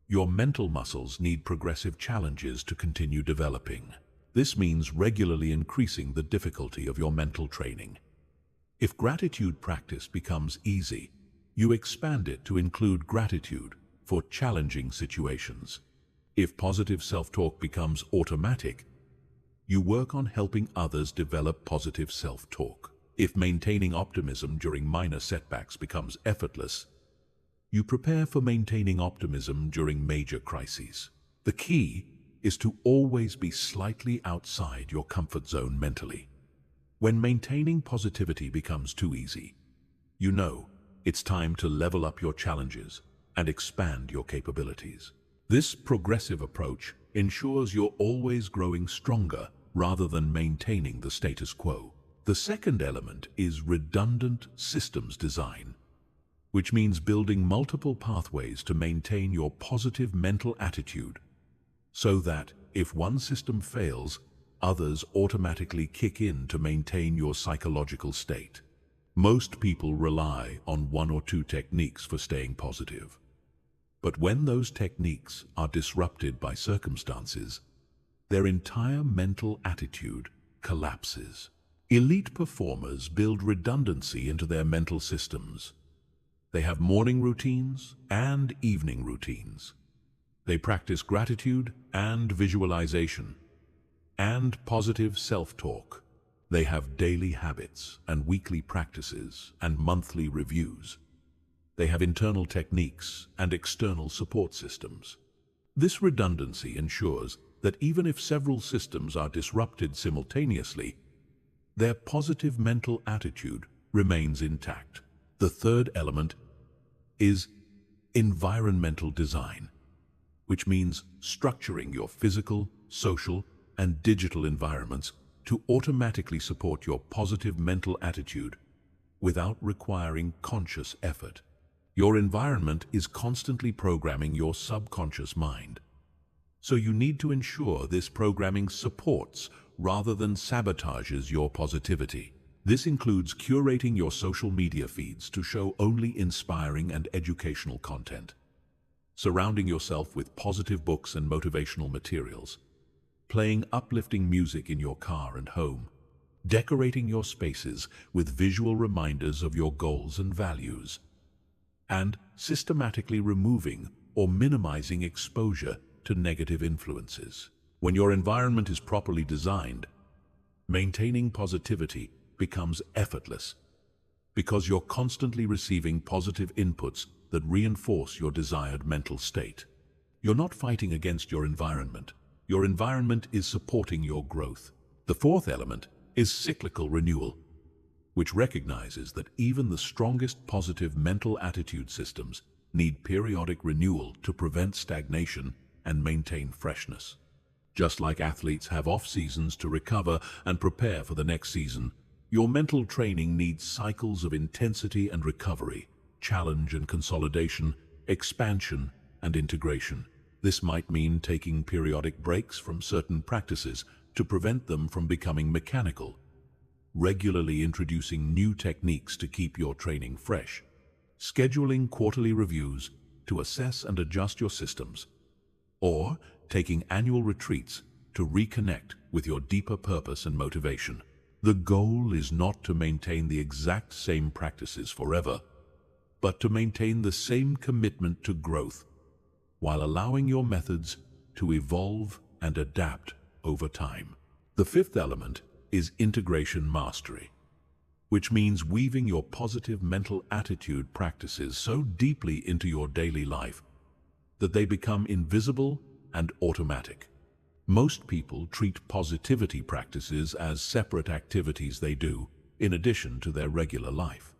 your mental muscles need progressive challenges to continue developing. This means regularly increasing the difficulty of your mental training. If gratitude practice becomes easy, you expand it to include gratitude for challenging situations. If positive self-talk becomes automatic, you work on helping others develop positive self-talk. If maintaining optimism during minor setbacks becomes effortless, you prepare for maintaining optimism during major crises. The key is to always be slightly outside your comfort zone mentally. When maintaining positivity becomes too easy, you know it's time to level up your challenges and expand your capabilities. This progressive approach ensures you're always growing stronger rather than maintaining the status quo. The second element is redundant systems design, which means building multiple pathways to maintain your positive mental attitude, so that if one system fails, others automatically kick in to maintain your psychological state. Most people rely on one or two techniques for staying positive. But when those techniques are disrupted by circumstances, their entire mental attitude collapses. Elite performers build redundancy into their mental systems. They have morning routines and evening routines. They practice gratitude and visualization and positive self-talk. They have daily habits and weekly practices and monthly reviews. They have internal techniques and external support systems. This redundancy ensures that even if several systems are disrupted simultaneously, their positive mental attitude remains intact. The third element is environmental design, which means structuring your physical, social, and digital environments to automatically support your positive mental attitude without requiring conscious effort. Your environment is constantly programming your subconscious mind, so you need to ensure this programming supports rather than sabotages your positivity. This includes curating your social media feeds to show only inspiring and educational content, surrounding yourself with positive books and motivational materials, playing uplifting music in your car and home, decorating your spaces with visual reminders of your goals and values, and systematically removing or minimizing exposure to negative influences. When your environment is properly designed, maintaining positivity becomes effortless because you're constantly receiving positive inputs that reinforce your desired mental state. You're not fighting against your environment. Your environment is supporting your growth. The fourth element is cyclical renewal, which recognizes that even the strongest positive mental attitude systems need periodic renewal to prevent stagnation and maintain freshness. Just like athletes have off seasons to recover and prepare for the next season, Your mental training needs cycles of intensity and recovery, challenge and consolidation, expansion and integration. This might mean taking periodic breaks from certain practices to prevent them from becoming mechanical, regularly introducing new techniques to keep your training fresh, scheduling quarterly reviews to assess and adjust your systems, or taking annual retreats to reconnect with your deeper purpose and motivation. The goal is not to maintain the exact same practices forever, but to maintain the same commitment to growth, while allowing your methods to evolve and adapt over time. The fifth element is integration mastery, which means weaving your positive mental attitude practices so deeply into your daily life that they become invisible and automatic. Most people treat positivity practices as separate activities they do in addition to their regular life.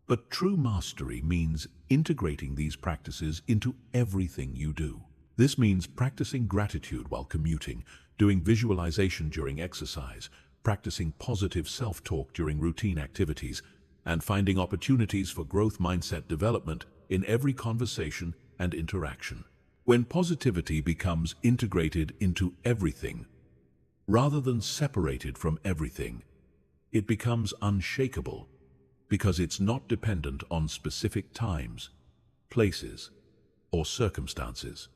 But true mastery means integrating these practices into everything you do. This means practicing gratitude while commuting, doing visualization during exercise, practicing positive self-talk during routine activities, and finding opportunities for growth mindset development in every conversation and interaction. When positivity becomes integrated into everything, rather than separated from everything, it becomes unshakable because it's not dependent on specific times, places, or circumstances.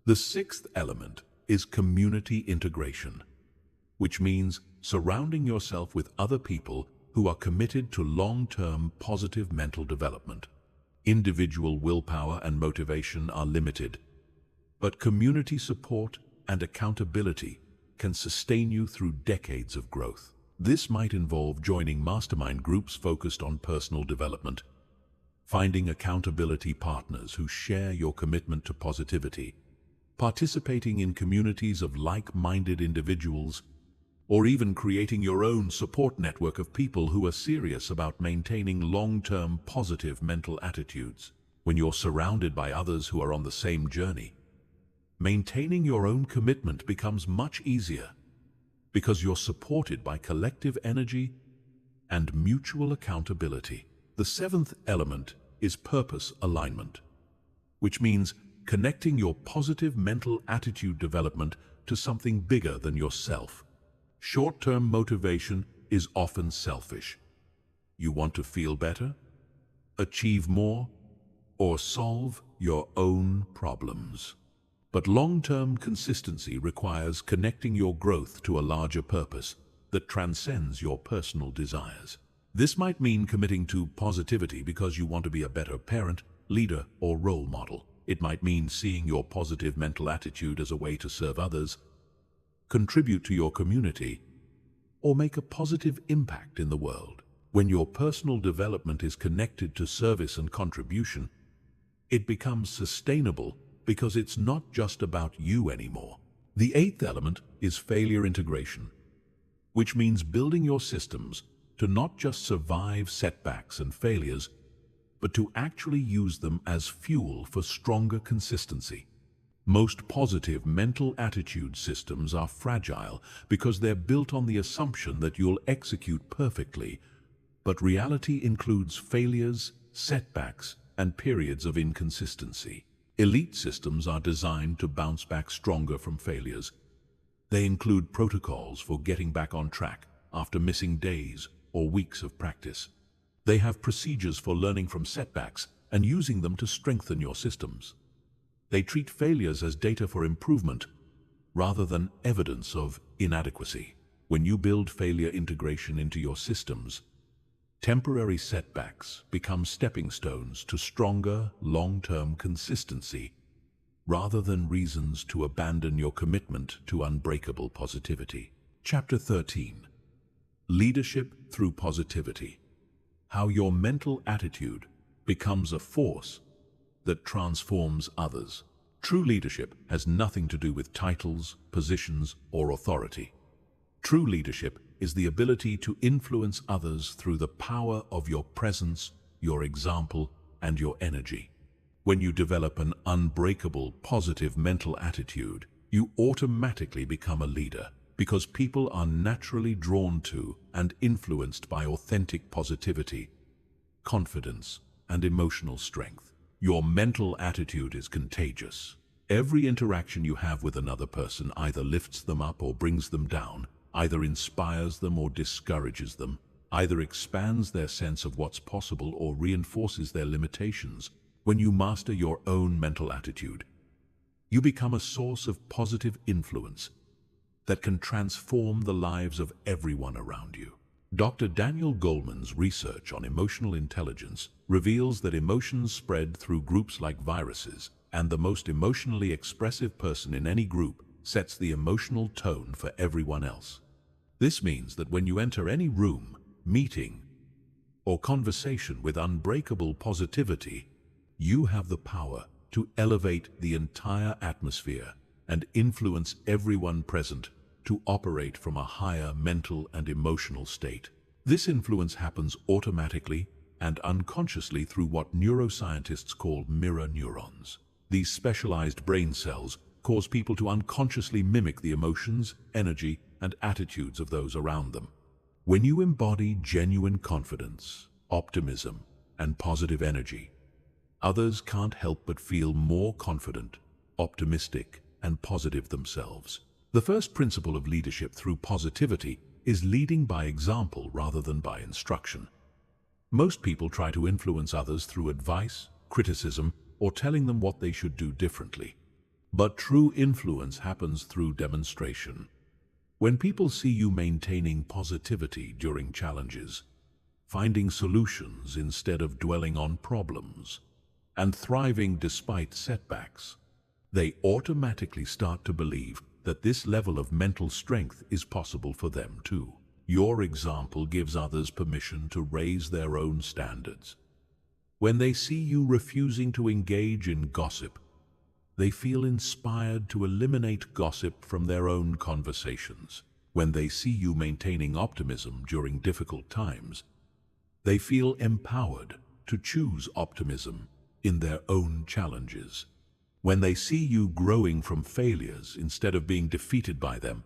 The sixth element is community integration, which means surrounding yourself with other people who are committed to long-term positive mental development. Individual willpower and motivation are limited, but community support and accountability can sustain you through decades of growth. This might involve joining mastermind groups focused on personal development, finding accountability partners who share your commitment to positivity, participating in communities of like-minded individuals, or even creating your own support network of people who are serious about maintaining long-term positive mental attitudes. When you're surrounded by others who are on the same journey, maintaining your own commitment becomes much easier because you're supported by collective energy and mutual accountability. The seventh element is purpose alignment, which means connecting your positive mental attitude development to something bigger than yourself. Short-term motivation is often selfish. You want to feel better, achieve more, or solve your own problems. But long-term consistency requires connecting your growth to a larger purpose that transcends your personal desires. This might mean committing to positivity because you want to be a better parent, leader, or role model. It might mean seeing your positive mental attitude as a way to serve others, contribute to your community, or make a positive impact in the world. When your personal development is connected to service and contribution, it becomes sustainable because it's not just about you anymore. The eighth element is failure integration, which means building your systems to not just survive setbacks and failures, but to actually use them as fuel for stronger consistency. Most positive mental attitude systems are fragile because they're built on the assumption that you'll execute perfectly, but reality includes failures, setbacks, and periods of inconsistency. Elite systems are designed to bounce back stronger from failures. They include protocols for getting back on track after missing days or weeks of practice. They have procedures for learning from setbacks and using them to strengthen your systems. They treat failures as data for improvement rather than evidence of inadequacy. When you build failure integration into your systems, temporary setbacks become stepping stones to stronger, long-term consistency rather than reasons to abandon your commitment to unbreakable positivity. Chapter 13. Leadership through positivity. How your mental attitude becomes a force that transforms others. True leadership has nothing to do with titles, positions, or authority. True leadership is the ability to influence others through the power of your presence, your example, and your energy. When you develop an unbreakable, positive mental attitude, you automatically become a leader because people are naturally drawn to and influenced by authentic positivity, confidence, and emotional strength. Your mental attitude is contagious. Every interaction you have with another person either lifts them up or brings them down, either inspires them or discourages them, either expands their sense of what's possible or reinforces their limitations. When you master your own mental attitude, you become a source of positive influence that can transform the lives of everyone around you. Dr. Daniel Goleman's research on emotional intelligence reveals that emotions spread through groups like viruses, and the most emotionally expressive person in any group sets the emotional tone for everyone else. This means that when you enter any room, meeting, or conversation with unbreakable positivity, you have the power to elevate the entire atmosphere and influence everyone present to operate from a higher mental and emotional state. This influence happens automatically and unconsciously through what neuroscientists call mirror neurons. These specialized brain cells cause people to unconsciously mimic the emotions, energy, and attitudes of those around them. When you embody genuine confidence, optimism, and positive energy, others can't help but feel more confident, optimistic, and positive themselves. The first principle of leadership through positivity is leading by example rather than by instruction. Most people try to influence others through advice, criticism, or telling them what they should do differently. But true influence happens through demonstration. When people see you maintaining positivity during challenges, finding solutions instead of dwelling on problems, and thriving despite setbacks, they automatically start to believe that this level of mental strength is possible for them too. Your example gives others permission to raise their own standards. When they see you refusing to engage in gossip, they feel inspired to eliminate gossip from their own conversations. When they see you maintaining optimism during difficult times, they feel empowered to choose optimism in their own challenges. When they see you growing from failures instead of being defeated by them,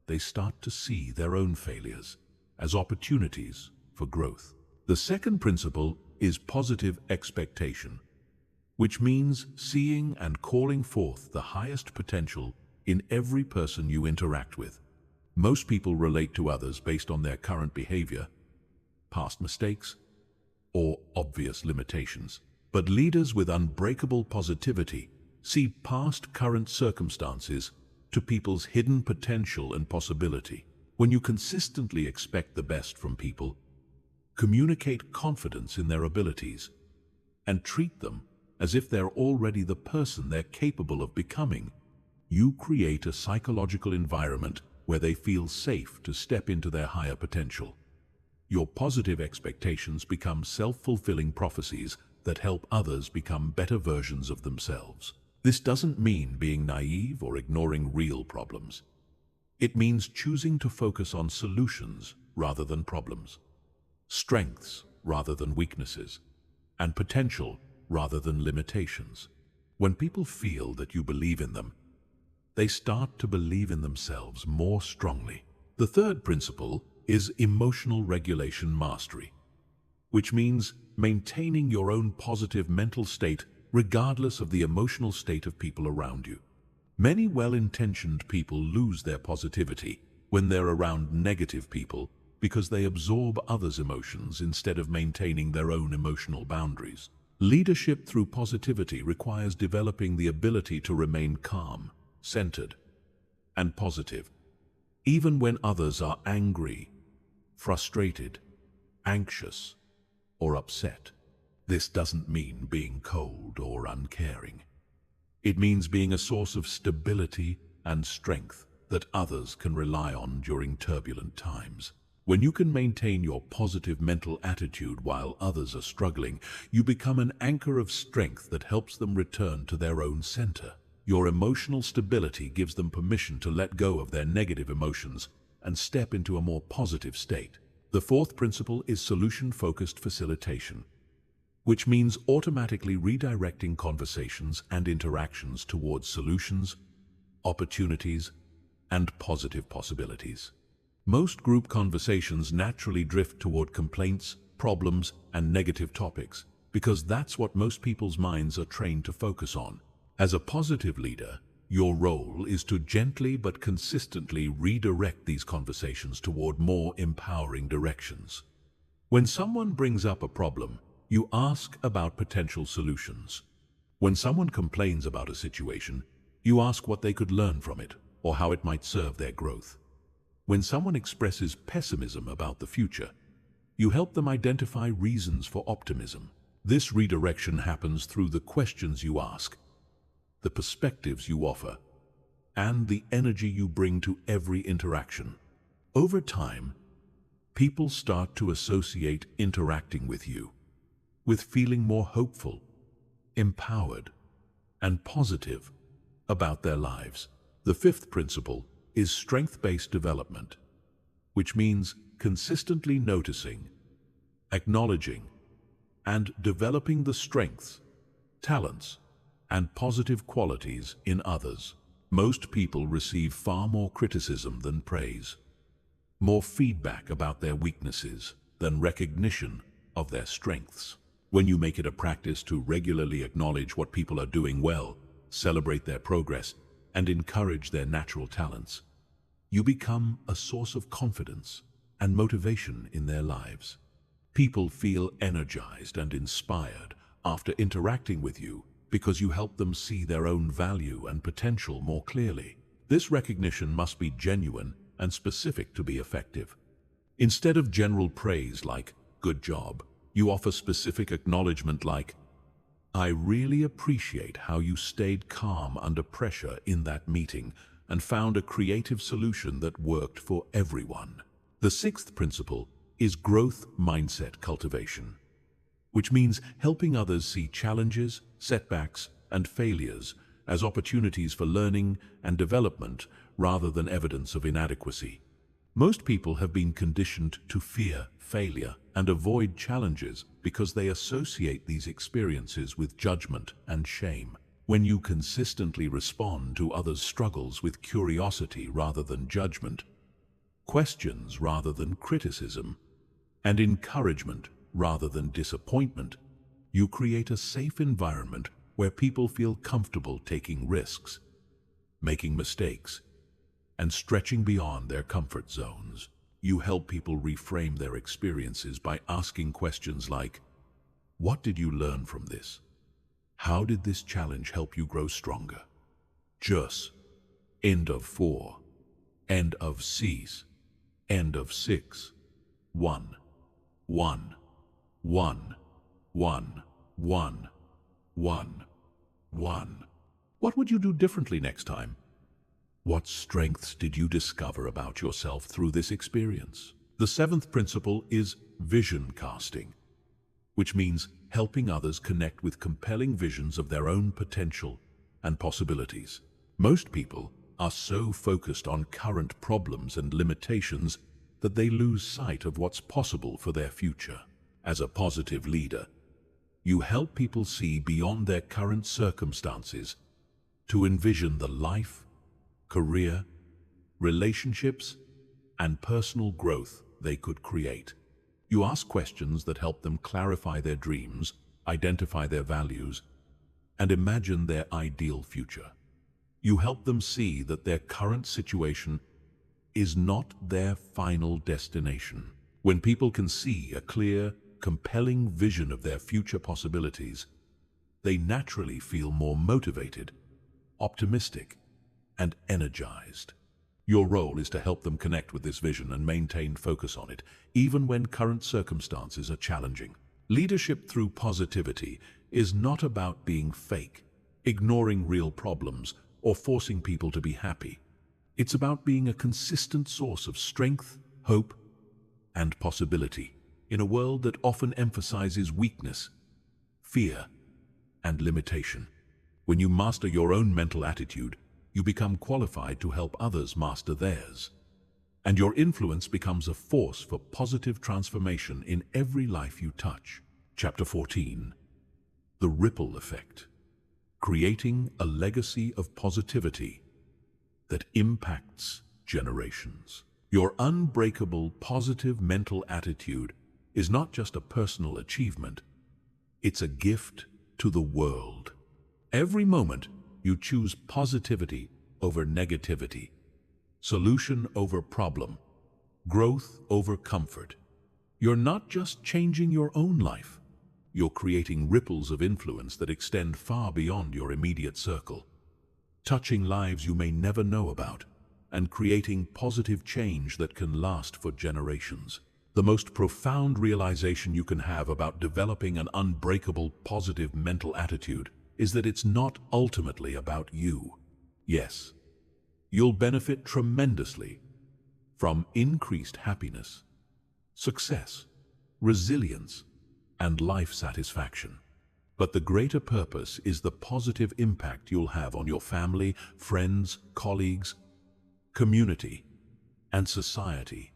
they start to see their own failures as opportunities for growth. The second principle is positive expectation, which means seeing and calling forth the highest potential in every person you interact with. Most people relate to others based on their current behavior, past mistakes, or obvious limitations. But leaders with unbreakable positivity see past current circumstances to people's hidden potential and possibility. When you consistently expect the best from people, communicate confidence in their abilities, and treat them as if they're already the person they're capable of becoming, you create a psychological environment where they feel safe to step into their higher potential. Your positive expectations become self-fulfilling prophecies that help others become better versions of themselves. This doesn't mean being naive or ignoring real problems. It means choosing to focus on solutions rather than problems, strengths rather than weaknesses, and potential rather than limitations. When people feel that you believe in them, they start to believe in themselves more strongly. The third principle is emotional regulation mastery, which means maintaining your own positive mental state regardless of the emotional state of people around you. Many well-intentioned people lose their positivity when they're around negative people because they absorb others' emotions instead of maintaining their own emotional boundaries. Leadership through positivity requires developing the ability to remain calm, centered, and positive, even when others are angry, frustrated, anxious, or upset. This doesn't mean being cold or uncaring. It means being a source of stability and strength that others can rely on during turbulent times. When you can maintain your positive mental attitude while others are struggling, you become an anchor of strength that helps them return to their own center. Your emotional stability gives them permission to let go of their negative emotions and step into a more positive state. The fourth principle is solution-focused facilitation, which means automatically redirecting conversations and interactions towards solutions, opportunities, and positive possibilities. Most group conversations naturally drift toward complaints, problems, and negative topics, because that's what most people's minds are trained to focus on. As a positive leader, your role is to gently but consistently redirect these conversations toward more empowering directions. When someone brings up a problem, you ask about potential solutions. When someone complains about a situation, you ask what they could learn from it or how it might serve their growth. When someone expresses pessimism about the future, you help them identify reasons for optimism. This redirection happens through the questions you ask, the perspectives you offer, and the energy you bring to every interaction. Over time, people start to associate interacting with you with feeling more hopeful, empowered, and positive about their lives. The fifth principle is strength-based development, which means consistently noticing, acknowledging, and developing the strengths, talents, and positive qualities in others. Most people receive far more criticism than praise, more feedback about their weaknesses than recognition of their strengths. When you make it a practice to regularly acknowledge what people are doing well, celebrate their progress, and encourage their natural talents, you become a source of confidence and motivation in their lives. People feel energized and inspired after interacting with you because you help them see their own value and potential more clearly. This recognition must be genuine and specific to be effective. Instead of general praise like, "Good job," you offer specific acknowledgement like, "I really appreciate how you stayed calm under pressure in that meeting and found a creative solution that worked for everyone." The sixth principle is growth mindset cultivation, which means helping others see challenges, setbacks, and failures as opportunities for learning and development rather than evidence of inadequacy. Most people have been conditioned to fear failure and avoid challenges because they associate these experiences with judgment and shame. When you consistently respond to others' struggles with curiosity rather than judgment, questions rather than criticism, and encouragement rather than disappointment, you create a safe environment where people feel comfortable taking risks, making mistakes, and stretching beyond their comfort zones. You help people reframe their experiences by asking questions like, "What did you learn from this? How did this challenge help you grow stronger?" Just. End of 4. End of cease. End of 6. 1. 1. 1. 1. 1. 1. 1. What would you do differently next time? What strengths did you discover about yourself through this experience? The seventh principle is vision casting, which means helping others connect with compelling visions of their own potential and possibilities. Most people are so focused on current problems and limitations that they lose sight of what's possible for their future. As a positive leader, you help people see beyond their current circumstances to envision the life, career, relationships, and personal growth they could create. You ask questions that help them clarify their dreams, identify their values, and imagine their ideal future. You help them see that their current situation is not their final destination. When people can see a clear, compelling vision of their future possibilities, they naturally feel more motivated, optimistic, and energized. Your role is to help them connect with this vision and maintain focus on it, even when current circumstances are challenging. Leadership through positivity is not about being fake, ignoring real problems, or forcing people to be happy. It's about being a consistent source of strength, hope, and possibility in a world that often emphasizes weakness, fear, and limitation. When you master your own mental attitude, you become qualified to help others master theirs. And your influence becomes a force for positive transformation in every life you touch. Chapter 14. The Ripple Effect. Creating a legacy of positivity that impacts generations. Your unbreakable positive mental attitude is not just a personal achievement, it's a gift to the world. Every moment you choose positivity over negativity, solution over problem, growth over comfort. You're not just changing your own life, you're creating ripples of influence that extend far beyond your immediate circle, touching lives you may never know about, and creating positive change that can last for generations. The most profound realization you can have about developing an unbreakable positive mental attitude is that it's not ultimately about you. Yes, you'll benefit tremendously from increased happiness, success, resilience, and life satisfaction. But the greater purpose is the positive impact you'll have on your family, friends, colleagues, community, and society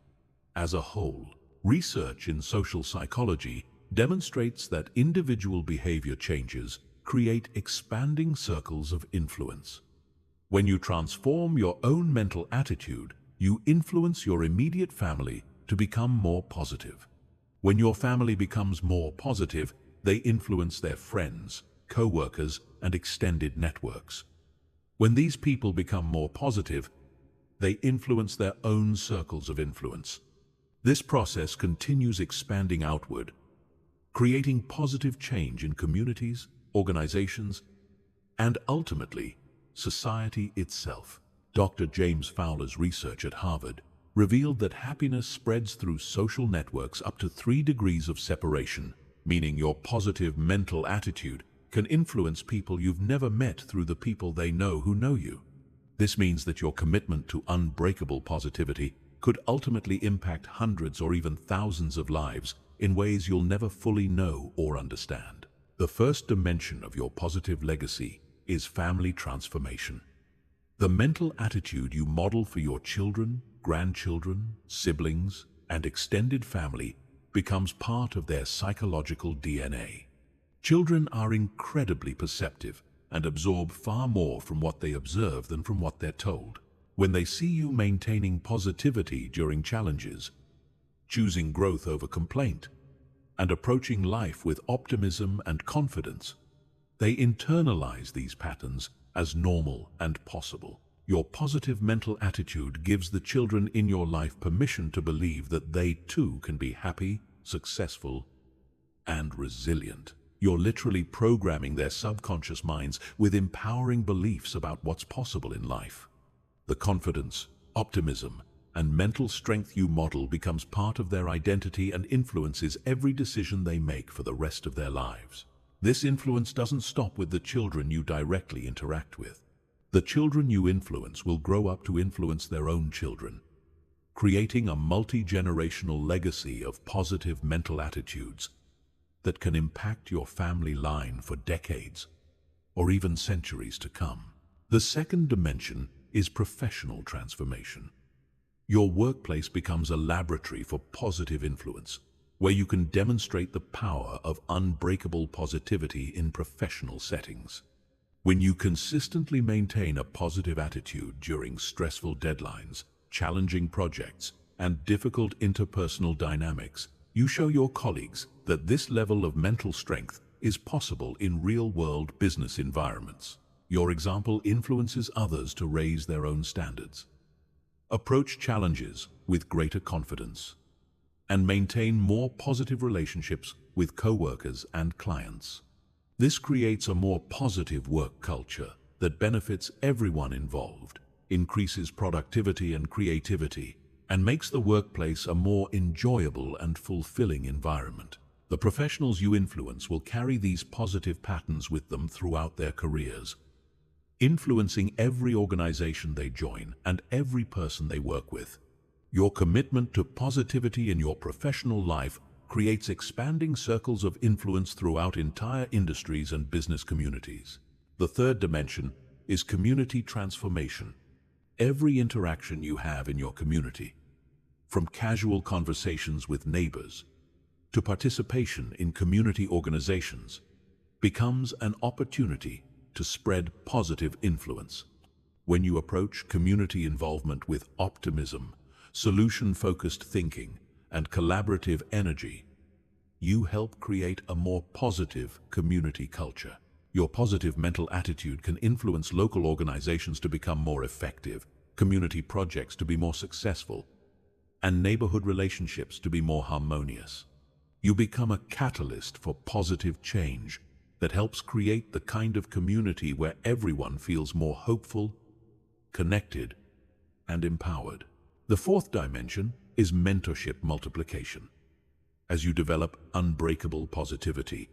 as a whole. Research in social psychology demonstrates that individual behavior changes create expanding circles of influence. When you transform your own mental attitude, you influence your immediate family to become more positive. When your family becomes more positive, they influence their friends, co-workers, and extended networks. When these people become more positive, they influence their own circles of influence. This process continues expanding outward, creating positive change in communities, organizations, and ultimately, society itself. Dr. James Fowler's research at Harvard revealed that happiness spreads through social networks up to 3 degrees of separation, meaning your positive mental attitude can influence people you've never met through the people they know who know you. This means that your commitment to unbreakable positivity could ultimately impact hundreds or even thousands of lives in ways you'll never fully know or understand. The first dimension of your positive legacy is family transformation. The mental attitude you model for your children, grandchildren, siblings, and extended family becomes part of their psychological DNA. Children are incredibly perceptive and absorb far more from what they observe than from what they're told. When they see you maintaining positivity during challenges, choosing growth over complaint, and approaching life with optimism and confidence, they internalize these patterns as normal and possible. Your positive mental attitude gives the children in your life permission to believe that they too can be happy, successful, and resilient. You're literally programming their subconscious minds with empowering beliefs about what's possible in life. The confidence, optimism, and mental strength you model becomes part of their identity and influences every decision they make for the rest of their lives. This influence doesn't stop with the children you directly interact with. The children you influence will grow up to influence their own children, creating a multi-generational legacy of positive mental attitudes that can impact your family line for decades or even centuries to come. The second dimension is professional transformation. Your workplace becomes a laboratory for positive influence, where you can demonstrate the power of unbreakable positivity in professional settings. When you consistently maintain a positive attitude during stressful deadlines, challenging projects, and difficult interpersonal dynamics, you show your colleagues that this level of mental strength is possible in real-world business environments. Your example influences others to raise their own standards, approach challenges with greater confidence, and maintain more positive relationships with co-workers and clients. This creates a more positive work culture that benefits everyone involved, increases productivity and creativity, and makes the workplace a more enjoyable and fulfilling environment. The professionals you influence will carry these positive patterns with them throughout their careers, influencing every organization they join and every person they work with. Your commitment to positivity in your professional life creates expanding circles of influence throughout entire industries and business communities. The third dimension is community transformation. Every interaction you have in your community, from casual conversations with neighbors to participation in community organizations, becomes an opportunity to spread positive influence. When you approach community involvement with optimism, solution-focused thinking, and collaborative energy, you help create a more positive community culture. Your positive mental attitude can influence local organizations to become more effective, community projects to be more successful, and neighborhood relationships to be more harmonious. You become a catalyst for positive change that helps create the kind of community where everyone feels more hopeful, connected, and empowered. The fourth dimension is mentorship multiplication. As you develop unbreakable positivity,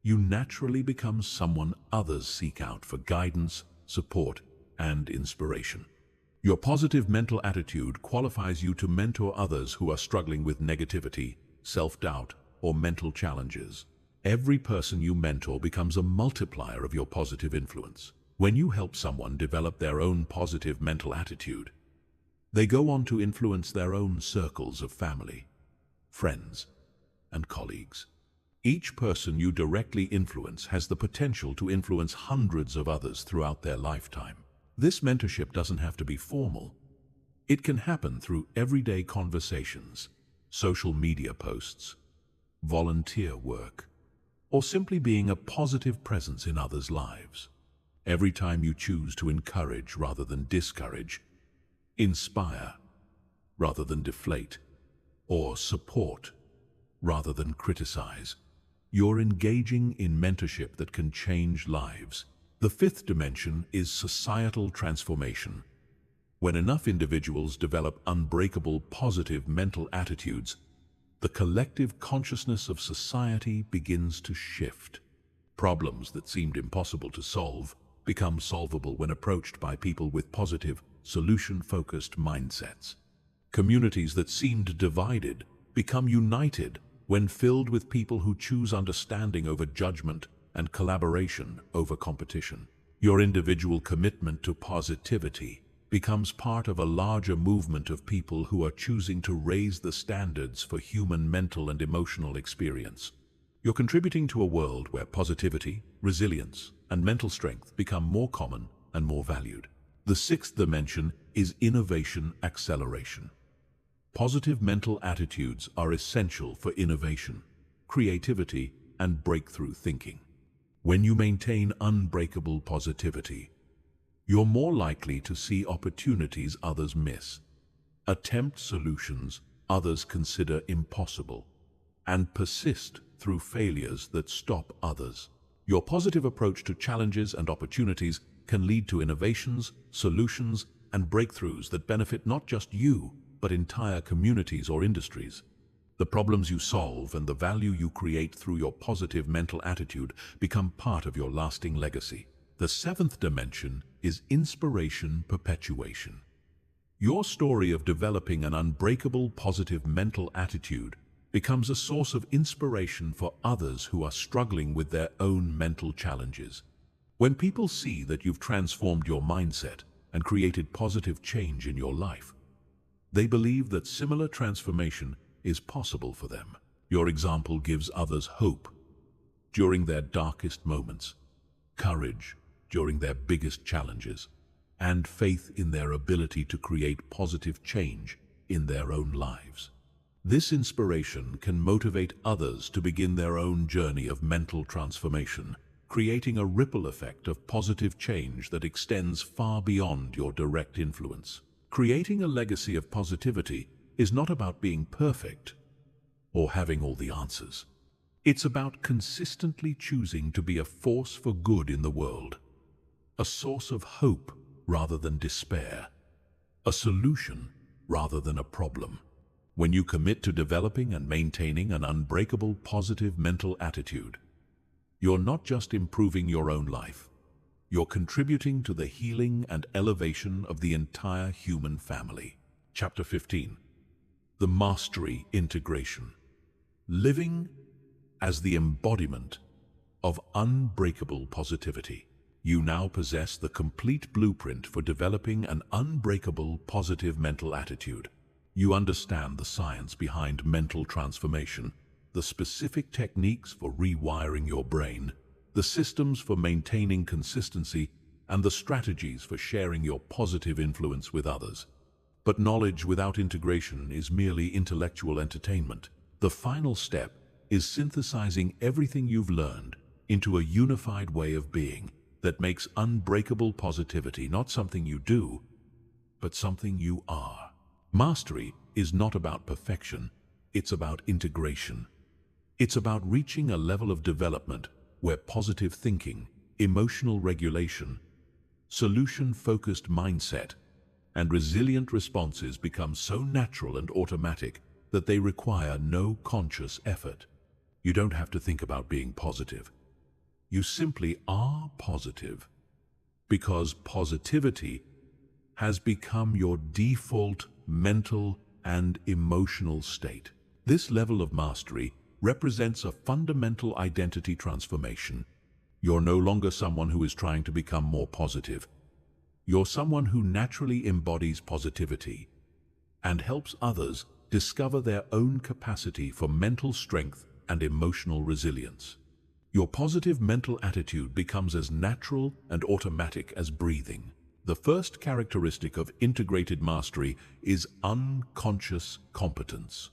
you naturally become someone others seek out for guidance, support, and inspiration. Your positive mental attitude qualifies you to mentor others who are struggling with negativity, self-doubt, or mental challenges. Every person you mentor becomes a multiplier of your positive influence. When you help someone develop their own positive mental attitude, they go on to influence their own circles of family, friends, and colleagues. Each person you directly influence has the potential to influence hundreds of others throughout their lifetime. This mentorship doesn't have to be formal. It can happen through everyday conversations, social media posts, volunteer work, or simply being a positive presence in others' lives. Every time you choose to encourage rather than discourage, inspire rather than deflate, or support rather than criticize, you're engaging in mentorship that can change lives. The fifth dimension is societal transformation. When enough individuals develop unbreakable positive mental attitudes, the collective consciousness of society begins to shift. Problems that seemed impossible to solve become solvable when approached by people with positive, solution-focused mindsets. Communities that seemed divided become united when filled with people who choose understanding over judgment and collaboration over competition. Your individual commitment to positivity becomes part of a larger movement of people who are choosing to raise the standards for human mental and emotional experience. You're contributing to a world where positivity, resilience, and mental strength become more common and more valued. The sixth dimension is innovation acceleration. Positive mental attitudes are essential for innovation, creativity, and breakthrough thinking. When you maintain unbreakable positivity, you're more likely to see opportunities others miss, attempt solutions others consider impossible, and persist through failures that stop others. Your positive approach to challenges and opportunities can lead to innovations, solutions, and breakthroughs that benefit not just you, but entire communities or industries. The problems you solve and the value you create through your positive mental attitude become part of your lasting legacy. The seventh dimension is inspiration perpetuation. Your story of developing an unbreakable positive mental attitude becomes a source of inspiration for others who are struggling with their own mental challenges. When people see that you've transformed your mindset and created positive change in your life, they believe that similar transformation is possible for them. Your example gives others hope during their darkest moments, courage during their biggest challenges, and faith in their ability to create positive change in their own lives. This inspiration can motivate others to begin their own journey of mental transformation, creating a ripple effect of positive change that extends far beyond your direct influence. Creating a legacy of positivity is not about being perfect or having all the answers. It's about consistently choosing to be a force for good in the world, a source of hope rather than despair, a solution rather than a problem. When you commit to developing and maintaining an unbreakable positive mental attitude, you're not just improving your own life, you're contributing to the healing and elevation of the entire human family. Chapter 15. The Mastery Integration. Living as the embodiment of unbreakable positivity. You now possess the complete blueprint for developing an unbreakable positive mental attitude. You understand the science behind mental transformation, the specific techniques for rewiring your brain, the systems for maintaining consistency, and the strategies for sharing your positive influence with others. But knowledge without integration is merely intellectual entertainment. The final step is synthesizing everything you've learned into a unified way of being that makes unbreakable positivity not something you do, but something you are. Mastery is not about perfection, it's about integration. It's about reaching a level of development where positive thinking, emotional regulation, solution-focused mindset, and resilient responses become so natural and automatic that they require no conscious effort. You don't have to think about being positive. You simply are positive, because positivity has become your default mental and emotional state. This level of mastery represents a fundamental identity transformation. You're no longer someone who is trying to become more positive. You're someone who naturally embodies positivity and helps others discover their own capacity for mental strength and emotional resilience. Your positive mental attitude becomes as natural and automatic as breathing. The first characteristic of integrated mastery is unconscious competence.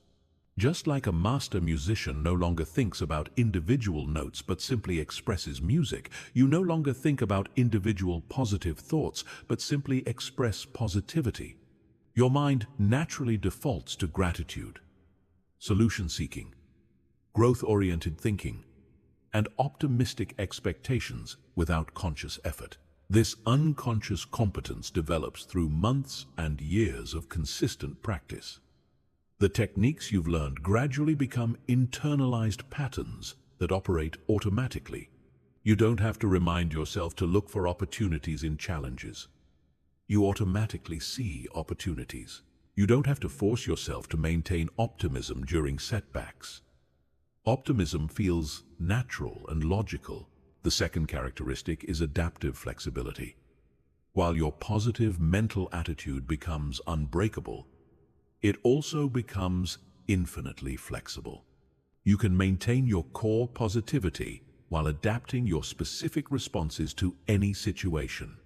Just like a master musician no longer thinks about individual notes but simply expresses music, you no longer think about individual positive thoughts but simply express positivity. Your mind naturally defaults to gratitude, solution-seeking, growth-oriented thinking, and optimistic expectations without conscious effort. This unconscious competence develops through months and years of consistent practice. The techniques you've learned gradually become internalized patterns that operate automatically. You don't have to remind yourself to look for opportunities in challenges. You automatically see opportunities. You don't have to force yourself to maintain optimism during setbacks. Optimism feels natural and logical. The second characteristic is adaptive flexibility. While your positive mental attitude becomes unbreakable, it also becomes infinitely flexible. You can maintain your core positivity while adapting your specific responses to any situation.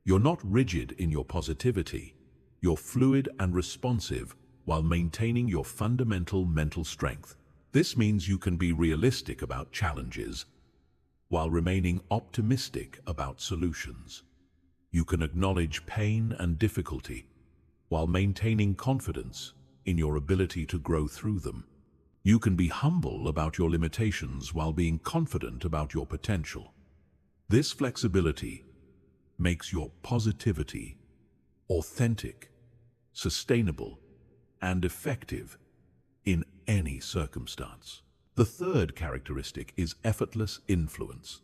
You're not rigid in your positivity. You're fluid and responsive while maintaining your fundamental mental strength. This means you can be realistic about challenges while remaining optimistic about solutions. You can acknowledge pain and difficulty while maintaining confidence in your ability to grow through them. You can be humble about your limitations while being confident about your potential. This flexibility makes your positivity authentic, sustainable, and effective in any circumstance. The third characteristic is effortless influence.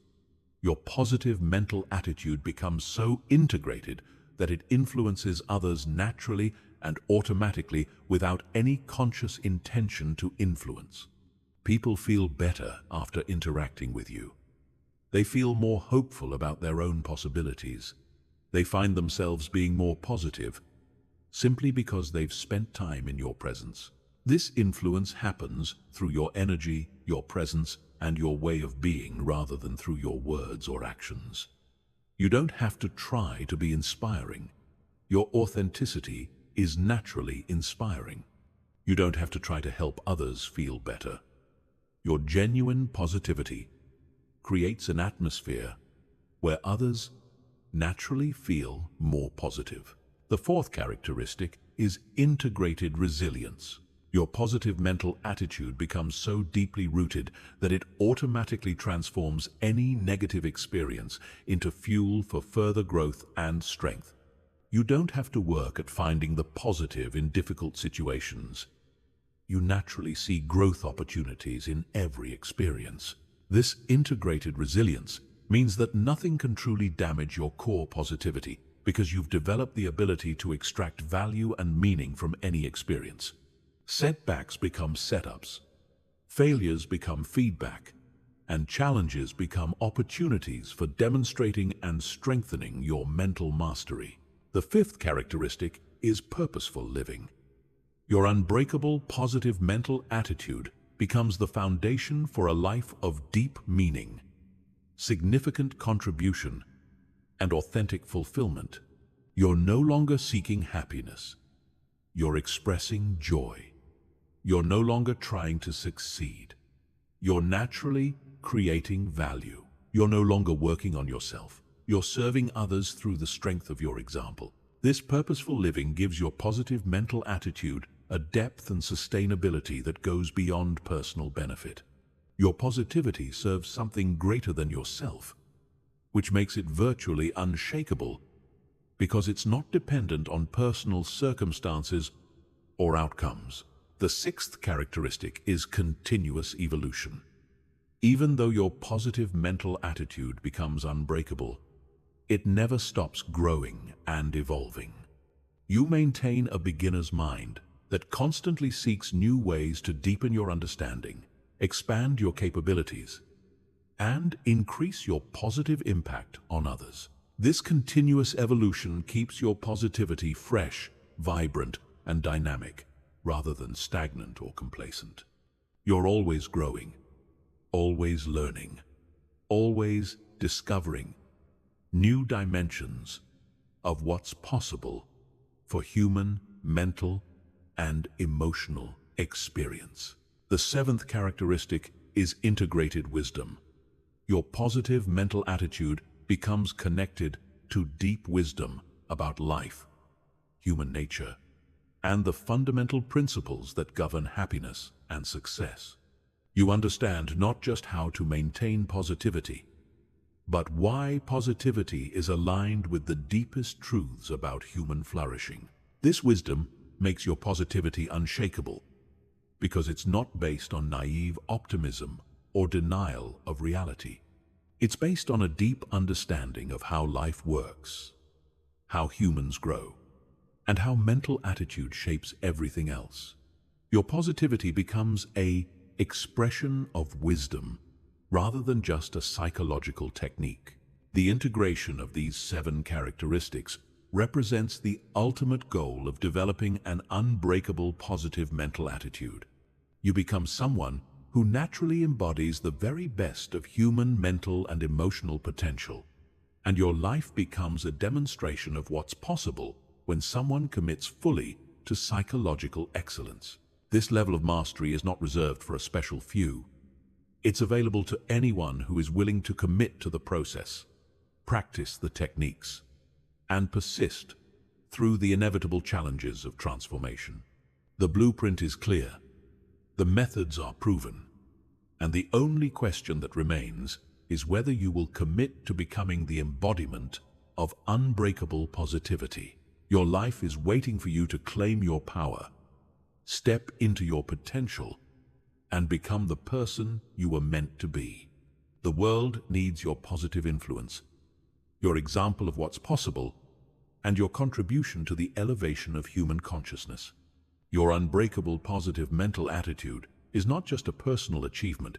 Your positive mental attitude becomes so integrated that it influences others naturally and automatically without any conscious intention to influence. People feel better after interacting with you. They feel more hopeful about their own possibilities. They find themselves being more positive simply because they've spent time in your presence. This influence happens through your energy, your presence, and your way of being rather than through your words or actions. You don't have to try to be inspiring. Your authenticity is naturally inspiring. You don't have to try to help others feel better. Your genuine positivity creates an atmosphere where others naturally feel more positive. The fourth characteristic is integrated resilience. Your positive mental attitude becomes so deeply rooted that it automatically transforms any negative experience into fuel for further growth and strength. You don't have to work at finding the positive in difficult situations. You naturally see growth opportunities in every experience. This integrated resilience means that nothing can truly damage your core positivity because you've developed the ability to extract value and meaning from any experience. Setbacks become setups, failures become feedback, and challenges become opportunities for demonstrating and strengthening your mental mastery. The fifth characteristic is purposeful living. Your unbreakable positive mental attitude becomes the foundation for a life of deep meaning, significant contribution, and authentic fulfillment. You're no longer seeking happiness. You're expressing joy. You're no longer trying to succeed. You're naturally creating value. You're no longer working on yourself. You're serving others through the strength of your example. This purposeful living gives your positive mental attitude a depth and sustainability that goes beyond personal benefit. Your positivity serves something greater than yourself, which makes it virtually unshakable because it's not dependent on personal circumstances or outcomes. The sixth characteristic is continuous evolution. Even though your positive mental attitude becomes unbreakable, it never stops growing and evolving. You maintain a beginner's mind that constantly seeks new ways to deepen your understanding, expand your capabilities, and increase your positive impact on others. This continuous evolution keeps your positivity fresh, vibrant, and dynamic, rather than stagnant or complacent. You're always growing, always learning, always discovering new dimensions of what's possible for human, mental, and emotional experience. The seventh characteristic is integrated wisdom. Your positive mental attitude becomes connected to deep wisdom about life, human nature, and the fundamental principles that govern happiness and success. You understand not just how to maintain positivity, but why positivity is aligned with the deepest truths about human flourishing. This wisdom makes your positivity unshakable because it's not based on naive optimism or denial of reality. It's based on a deep understanding of how life works, how humans grow, and how mental attitude shapes everything else. Your positivity becomes an expression of wisdom rather than just a psychological technique. The integration of these 7 characteristics represents the ultimate goal of developing an unbreakable positive mental attitude. You become someone who naturally embodies the very best of human mental and emotional potential, and your life becomes a demonstration of what's possible when someone commits fully to psychological excellence. This level of mastery is not reserved for a special few. It's available to anyone who is willing to commit to the process, practice the techniques, and persist through the inevitable challenges of transformation. The blueprint is clear, the methods are proven, and the only question that remains is whether you will commit to becoming the embodiment of unbreakable positivity. Your life is waiting for you to claim your power, step into your potential, and become the person you were meant to be. The world needs your positive influence, your example of what's possible, and your contribution to the elevation of human consciousness. Your unbreakable positive mental attitude is not just a personal achievement.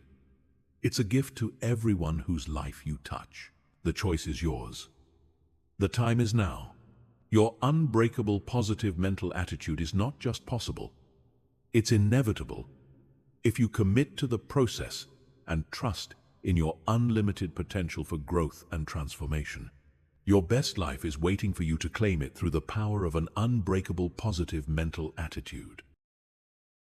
It's a gift to everyone whose life you touch. The choice is yours. The time is now. Your unbreakable positive mental attitude is not just possible. It's inevitable if you commit to the process and trust in your unlimited potential for growth and transformation. Your best life is waiting for you to claim it through the power of an unbreakable positive mental attitude.